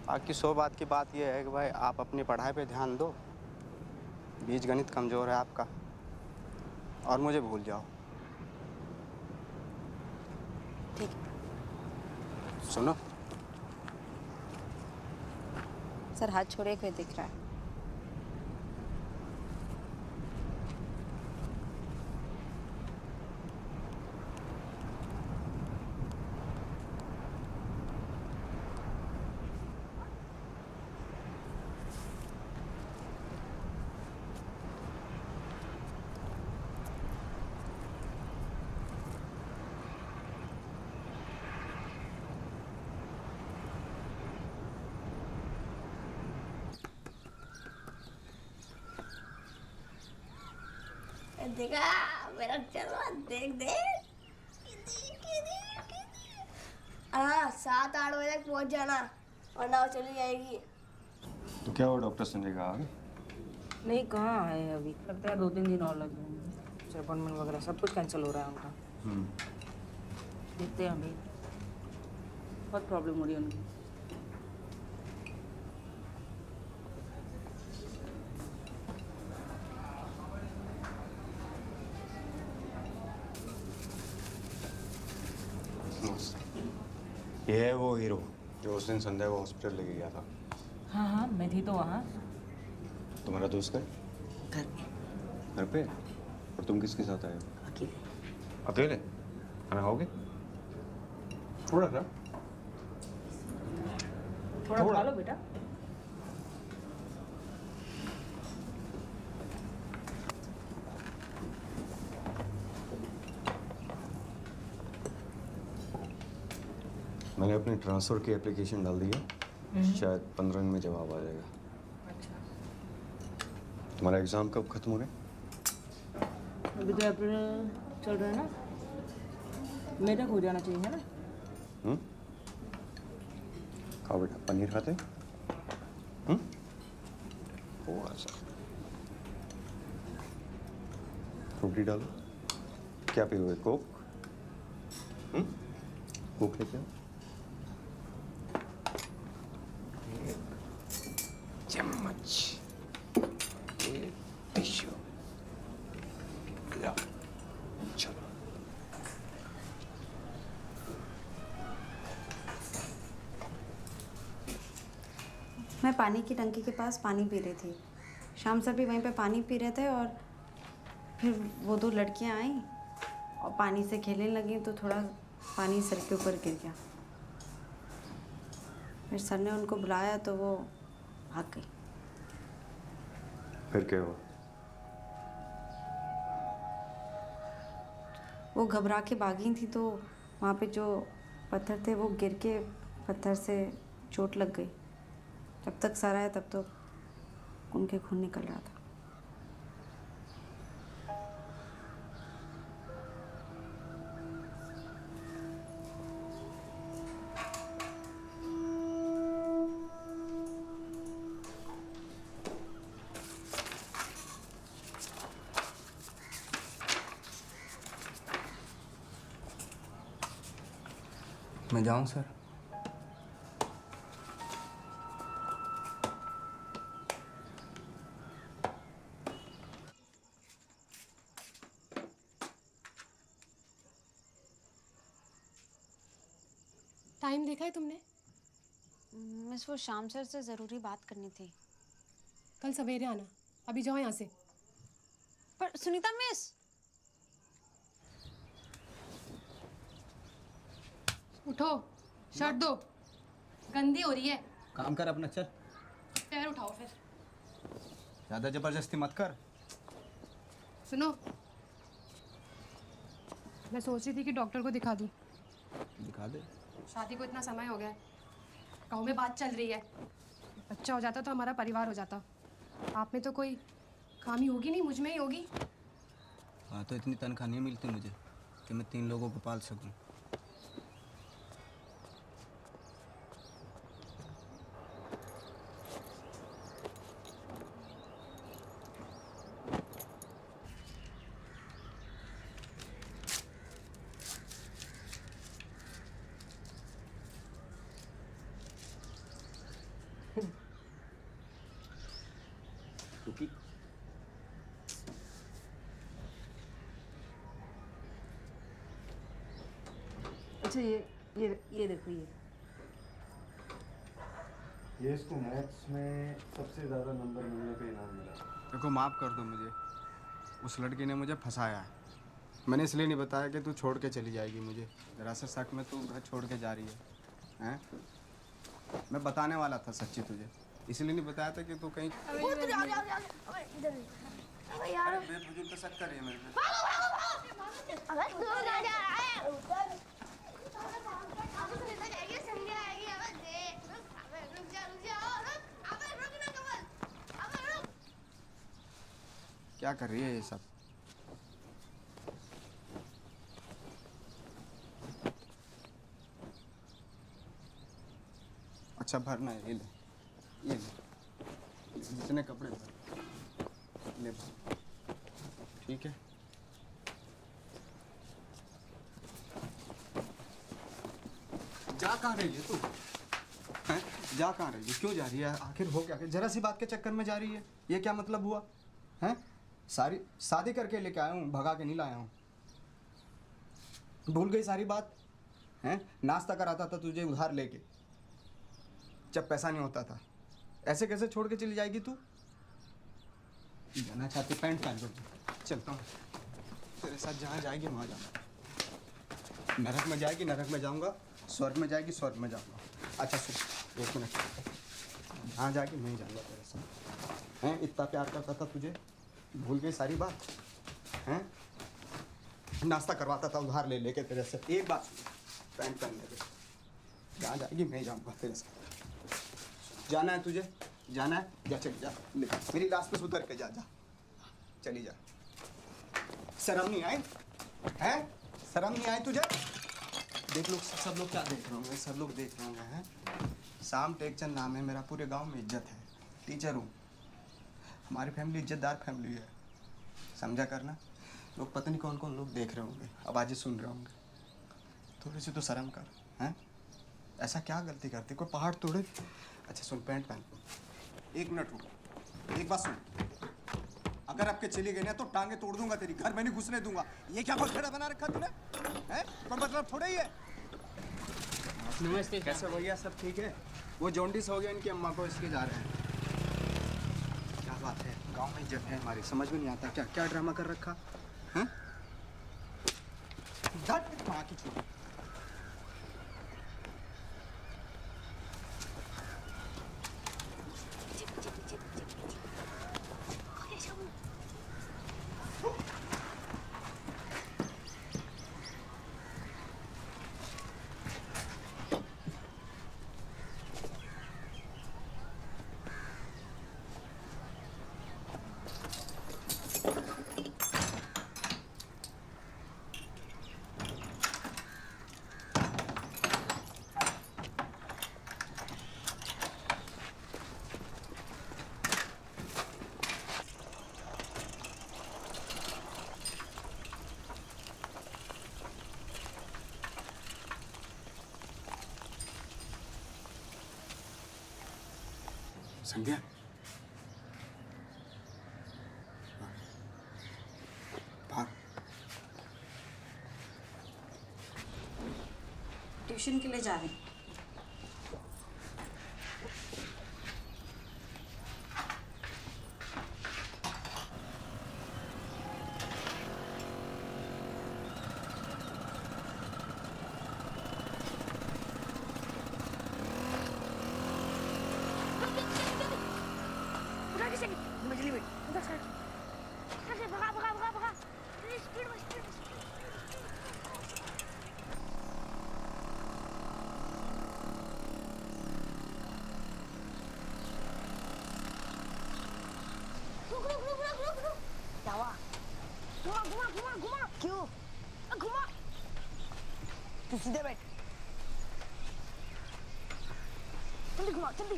बाकी 100 बात की बात यह है कि भाई आप अपनी पढ़ाई पे ध्यान दो। बीजगणित कमज़ोर है आपका, और मुझे भूल जाओ। ठीक। सुनो, सर हाथ छोड़े कोई दिख रहा है। देखा मेरा चलवा, देख देख। हाँ 7-8 बजे तक पहुंच जाना, वरना वो चली जाएगी। तो क्या हुआ, डॉक्टर संजय का आ गए? नहीं, कहाँ है अभी? लगता है 2-3 दिन और लग जाएंगे। अपॉइंटमेंट वगैरह सब कुछ कैंसिल हो रहा है उनका। देखते हैं अभी, बहुत प्रॉब्लम हो रही है उनकी। ये है वो हीरो जो उस दिन संध्या को हॉस्पिटल लेके गया था। हाँ, मैं थी तो वहाँ। तुम्हारा दोस्त है? घर पे। घर पे? और तुम किसके साथ आए हो? अकेले। अकेले? खाना खाओगे? थोड़ा सा थोड़ा खा लो बेटा। मैंने अपने ट्रांसफ़र की एप्लीकेशन डाल दी है, शायद 15 दिन में जवाब आ जाएगा। अच्छा, तुम्हारा एग्ज़ाम कब ख़त्म हो रहा है? अभी तो अप्रैल चल रहा है ना, मई तक हो जाना चाहिए है ना। खाओ बेटा, पनीर खाते? थोड़ा सा फ्रूटी डालो। क्या पियोगे, कोक? कोक लेके आओ। चम्मच, एक टिश्यू, चलो। मैं पानी की टंकी के पास पानी पी रही थी, शाम सर भी वहीं पे पानी पी रहे थे, और फिर वो दो लड़कियां आईं और पानी से खेलने लगी, तो थोड़ा पानी सर के ऊपर गिर गया। फिर सर ने उनको बुलाया तो वो भाग गई। फिर क्या हुआ? वो घबरा के भागी थी, तो वहाँ पे जो पत्थर थे वो गिर के पत्थर से चोट लग गई। जब तक सर आया तब तो उनके खून निकल रहा था। मैं जाऊं सर? टाइम देखा है तुमने? मिस, वो शाम सर से ज़रूरी बात करनी थी। कल सवेरे आना, अभी जाओ यहाँ से। पर सुनीता मिस, उठो, शर्ट दो, गंदी हो रही है। काम कर अपना, चल। पैर उठाओ फिर। ज़्यादा ज़बरदस्ती मत कर। सुनो, मैं सोच रही थी कि डॉक्टर को दिखा दूं। दिखा दे। शादी को इतना समय हो गया है, गाँव में बात चल रही है, बच्चा हो जाता तो हमारा परिवार हो जाता। आप में तो कोई खामी होगी नहीं, मुझ में ही होगी। हाँ, तो इतनी तनख्वाह नहीं मिलती मुझे कि मैं 3 लोगों को पाल सकूं। अच्छा, ये देखो, ये इसको मैथ्स में सबसे ज़्यादा नंबर मिलने पे इनाम मिला। देखो, माफ़ कर दो मुझे, उस लड़की ने मुझे फंसाया है। मैंने इसलिए नहीं बताया कि तू छोड़ के चली जाएगी मुझे। दरअसल शक में तू घर छोड़ के जा रही है, हैं? मैं बताने वाला था सच्ची तुझे, इसलिए नहीं बताया था कि तू कहीं यार बेफजूल का शक कर रही है मेरे पे। क्या कर रही है ये सब? अच्छा, भरना है, ये ले, जितने कपड़े भर ले भर। ठीक है। जा कहाँ रही है तू? हैं? जा कहाँ रही है? क्यों जा रही है? आखिर हो क्या? जरा सी बात के चक्कर में जा रही है? ये क्या मतलब हुआ? हैं? सारी शादी करके लेके आया हूँ, भगा के नहीं लाया हूँ। भूल गई सारी बात? हैं? नाश्ता कराता था तुझे उधार लेके, जब पैसा नहीं होता था। ऐसे कैसे छोड़ के चली जाएगी तू? जाना चाहती पैंट पहन कर चलता हूँ, तेरे साथ जहाँ जाएगी वहाँ जाना। नरक में जाएगी, नरक में जाऊँगा, स्वर्ग में जाएगी, स्वर्ग में जाऊंगा। अच्छा सुन, 1 मिनट, जहाँ जाएगी मैं ही जाऊंगा तेरे साथ। हैं, इतना प्यार करता था तुझे, भूल गई सारी बात? हैं, नाश्ता करवाता था उधार ले लेके तेरे से। एक बात सुन, पैंट पहन ले, जहाँ जाएगी मैं ही जाऊंगा तेरे साथ। जाना है तुझे, जाना है, जा चली जा, ले मेरी लाश पे उतर के जा, चली जा। शर्म नहीं आई? हैं, शर्म नहीं आई तुझे? देख लोग, सब लोग क्या देख रहे होंगे, सब लोग देख रहे होंगे। हैं, शाम टेकचंद नाम है मेरा, पूरे गांव में इज्जत है, टीचर हूँ, हमारी फैमिली इज्जतदार फैमिली है, समझा करना। लोग पता नहीं कौन कौन लोग देख रहे होंगे, आवाज़ें सुन रहे होंगे, थोड़ी सी तो शर्म कर। हैं, ऐसा क्या गलती करती, कोई पहाड़ तोड़े? अच्छा सुन, पैंट पहन, 1 मिनट रुक, एक बात सुन, अगर आपके चली गई ना तो टांगे तोड़ दूंगा तेरी, घर में नहीं घुसने दूंगा। ये क्या बखेड़ा बना रखा तूने? हैं, कोई मतलब थोड़ा ही है। नमस्ते, कैसे भैया, सब ठीक है? वो जॉन्डिस हो गया इनकी अम्मा को, इसके जा रहे हैं। क्या बात है, गांव में इज्जत है हमारी, समझ में नहीं आता क्या क्या ड्रामा कर रखा है। माँ की छोटी, संध्या, ट्यूशन के लिए जा रहे हैं। मछली में उधर साइड से भगा भगा भगा भगा, स्पीड में स्पीड में। रुक रुक रुक रुक रुक रुक, क्या हुआ? घुमा घुमा घुमा घुमा, क्यों घुमा? तू सीधे बैठ, जल्दी घुमा जल्दी,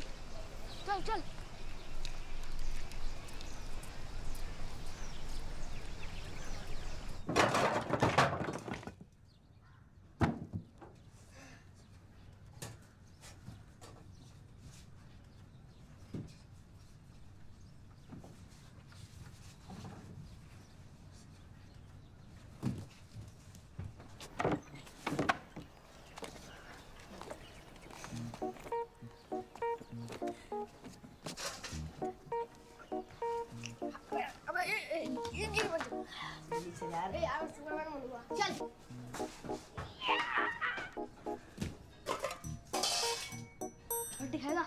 चल चल। यार सुपरमैन बनूंगा, चल। रोटी खाएगा?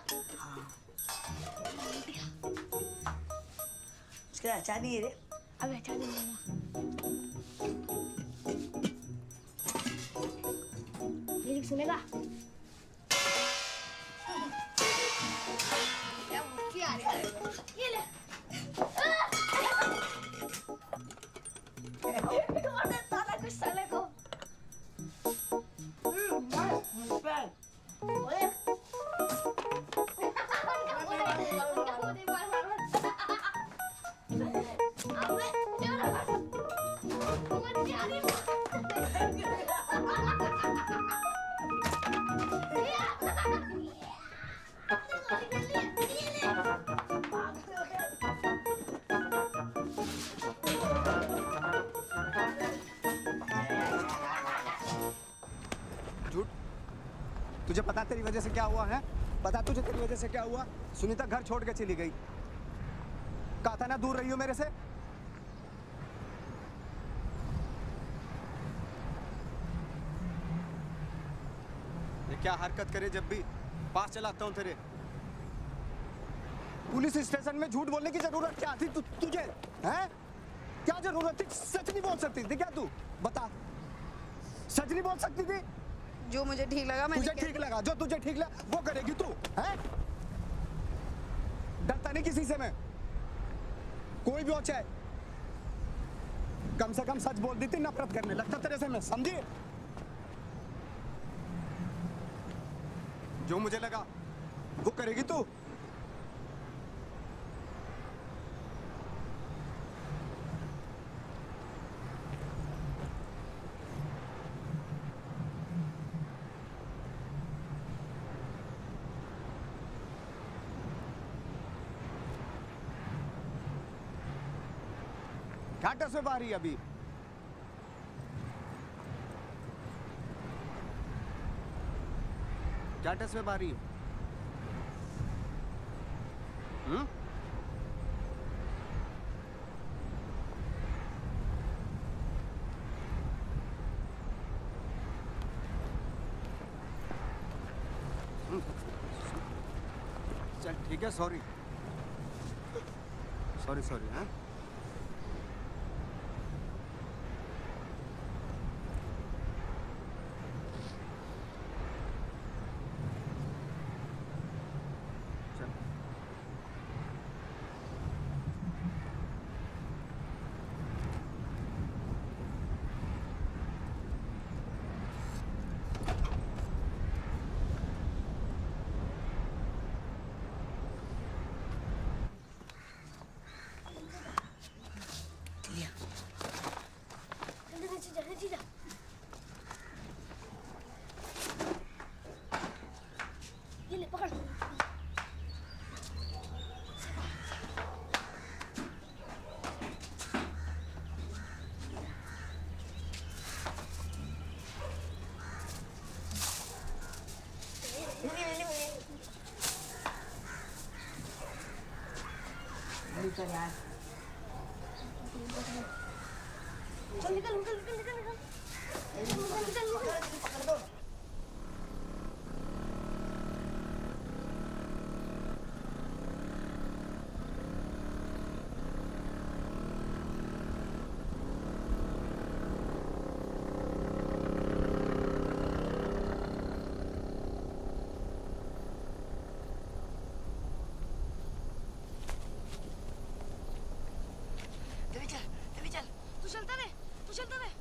उसके लिए अचार नहीं है रे। अबे अचार नहीं लेना। लिरिक्स सुनेगा? क्या मुश्किल आ रही है? ये ले। साला कुछ साले को। तुझे पता तेरी वजह से क्या हुआ है? पता तुझे तेरी वजह से क्या हुआ? सुनीता घर छोड़ के चली गई। कहा था ना दूर रही हो मेरे से। क्या हरकत करे जब भी पास चलाता हूँ तेरे। पुलिस स्टेशन में झूठ बोलने की जरूरत क्या थी तुझे हैं? क्या जरूरत थी? सच नहीं बोल सकती थी क्या तू? बता, सच नहीं बोल सकती थी? जो मुझे ठीक लगा मैंने तुझे ठीक लगा, जो तुझे ठीक लगा वो करेगी तू हैं? डरता नहीं किसी से मैं, कोई भी हो चाहे। कम से कम सच बोल दी थी, नफरत करने लगता तेरे से मैं, समझी? जो मुझे लगा वो करेगी तू। क्या टस में रही अभी? क्या टस में रही है? चल ठीक है, सॉरी सॉरी सॉरी। हाँ ये ले पकड़। चल यार, चल निकल निकल निकल निकल निकल निकल निकल पकड़ दो। तू चलता रहे, तू चलता रहे।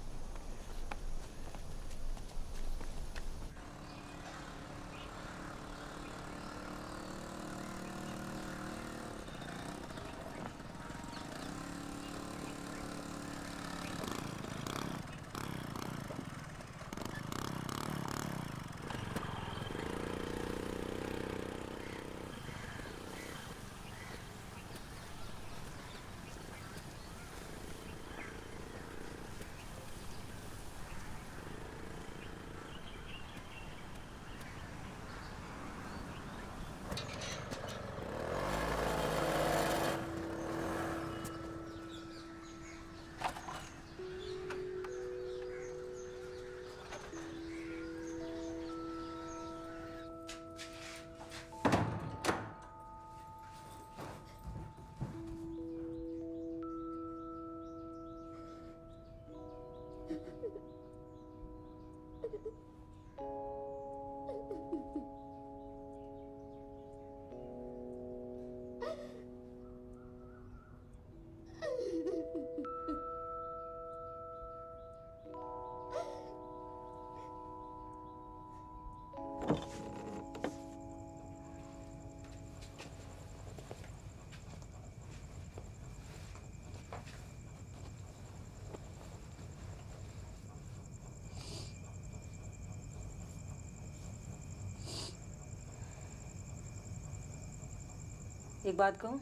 एक बात कहूँ,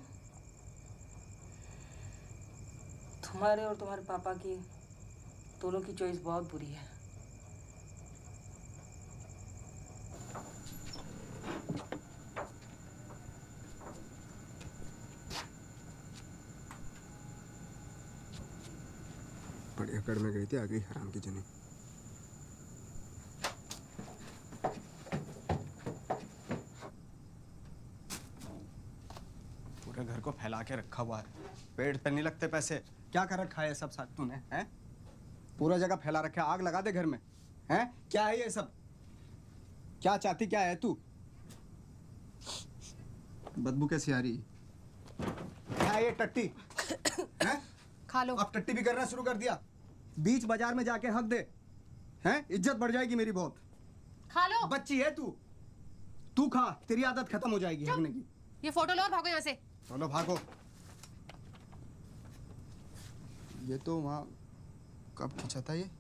तुम्हारे और तुम्हारे पापा की दोनों की चॉइस बहुत बुरी है। बड़ी अकड़ में गई थी, आ गई हराम की जनी। के रखा हुआ है। पेड़ पे नहीं लगते पैसे। क्या कर रखा है ये सब साथ तूने, हैं? पूरा जगह फैला रखा है, आग लगा दे घर में, हैं? क्या है ये सब? क्या चाहती क्या है तू? बदबू कैसी आ रही? क्या है ये टट्टी? हैं? खा लो। अब टट्टी भी करना शुरू कर दिया। बीच बाजार में जाके हक दे, हैं? इज्जत बढ़ जाएगी मेरी बहुत। खा लो। बच्ची है तू, तू खा, तेरी आदत खत्म हो जाएगी हकने की। ये फोटो लो और भागो यहाँ से। चलो भागो। ये तो वहाँ कब खींचा था ये?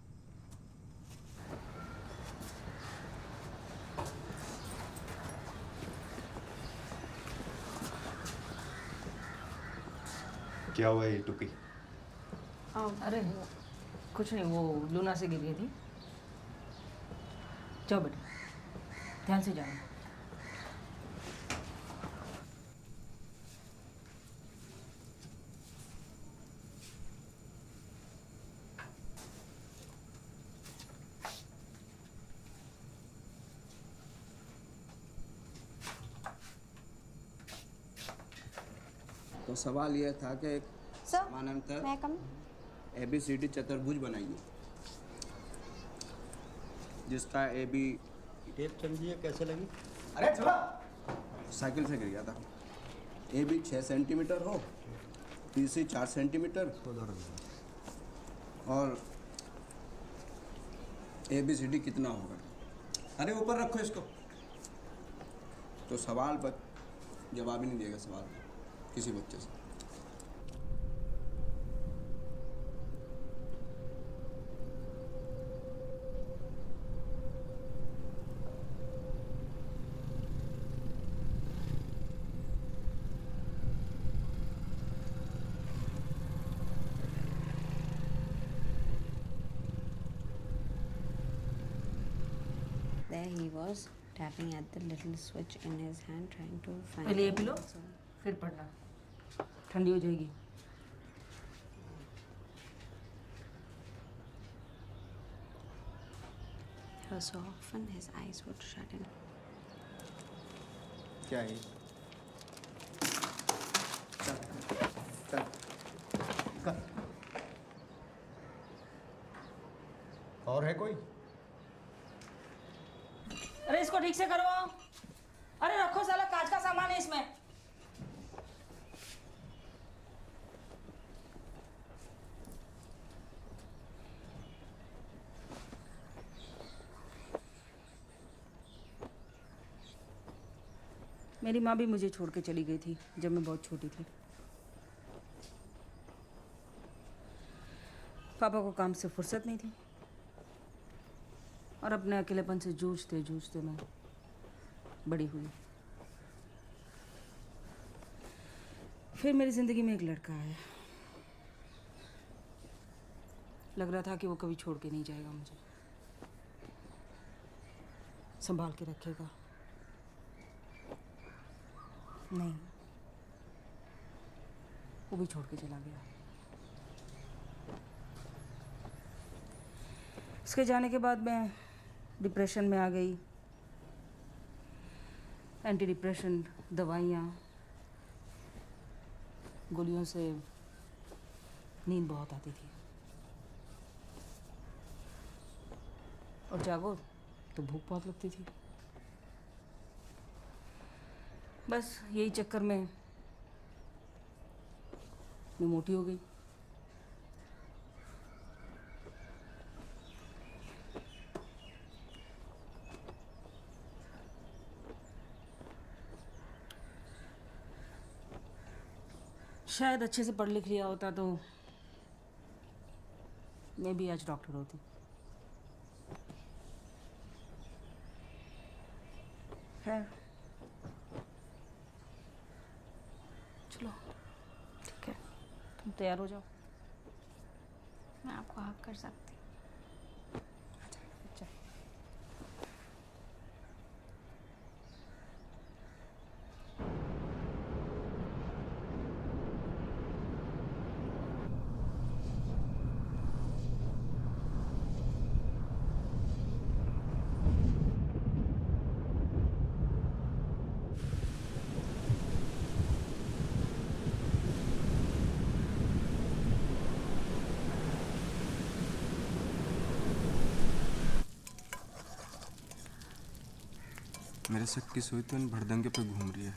क्या हुआ ये टुकी? अरे कुछ नहीं, वो लूना से गिर गई थी। जाओ बेटा, ध्यान से जाना। तो सवाल यह था कि समानांतर ABCD चतुर्भुज बनाइए, जिसका AB टेप समझिए कैसे लगी? अरे चलो, साइकिल से गिर गया था। AB 6 सेंटीमीटर हो, BC 4 सेंटीमीटर और ABCD कितना होगा? अरे ऊपर रखो इसको। तो सवाल पर जवाब ही नहीं देगा सवाल किसी बच्चे से। There he was, tapping at the little switch in his hand, trying to find. पहले ये the पी लो, answer. फिर पढ़ना, ठंडी हो जाएगी। So often his eyes would shut in. क्या है? चल, चल, कर। और है कोई? अरे इसको ठीक से करो। अरे रखो, साला कांच का सामान है इसमें। मेरी माँ भी मुझे छोड़ के चली गई थी जब मैं बहुत छोटी थी। पापा को काम से फुर्सत नहीं थी और अपने अकेलेपन से जूझते जूझते मैं बड़ी हुई। फिर मेरी ज़िंदगी में एक लड़का आया। लग रहा था कि वो कभी छोड़ के नहीं जाएगा, मुझे संभाल के रखेगा। नहीं, वो भी छोड़ के चला गया। उसके जाने के बाद मैं डिप्रेशन में आ गई। एंटी डिप्रेशन दवाइयाँ, गोलियों से नींद बहुत आती थी और जागो तो भूख बहुत लगती थी। बस यही चक्कर में मैं मोटी हो गई। शायद अच्छे से पढ़ लिख लिया होता तो मैं भी आज डॉक्टर होती। खैर चलो ठीक है, तुम तैयार हो जाओ। मैं आपको हक कर सकती। मेरे से किस हुई तो इन भड़दंगे पे घूम रही है।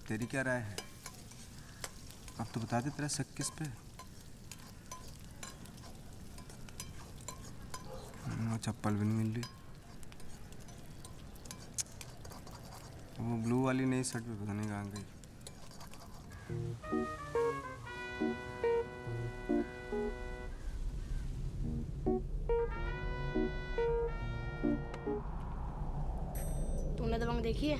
तेरी क्या राय है? अब तो बता दे तेरा शक किस पे? वो चप्पल भी नहीं मिल रही। वो ब्लू वाली नई शर्ट भी पता नहीं कहाँ गई। तूने दबंग देखी है?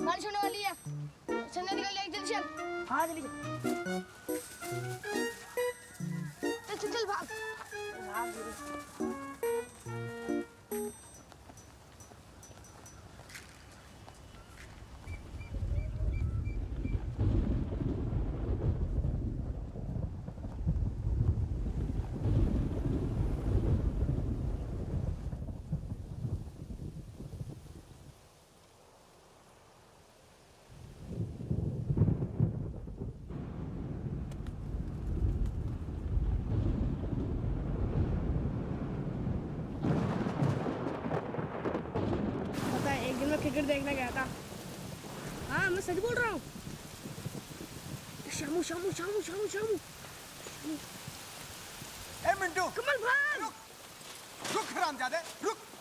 बारिश होने वाली है। चलने निकल जाए जल्दी चल। हाँ जल्दी चल चल चल भाग। एक दिन मैं क्रिकेट देखने गया था। हाँ मैं सच बोल रहा हूँ। शामू शामू शामू शामू शामू। ए मिंटू, कमल भाग। रुक हरामजादे, रुक।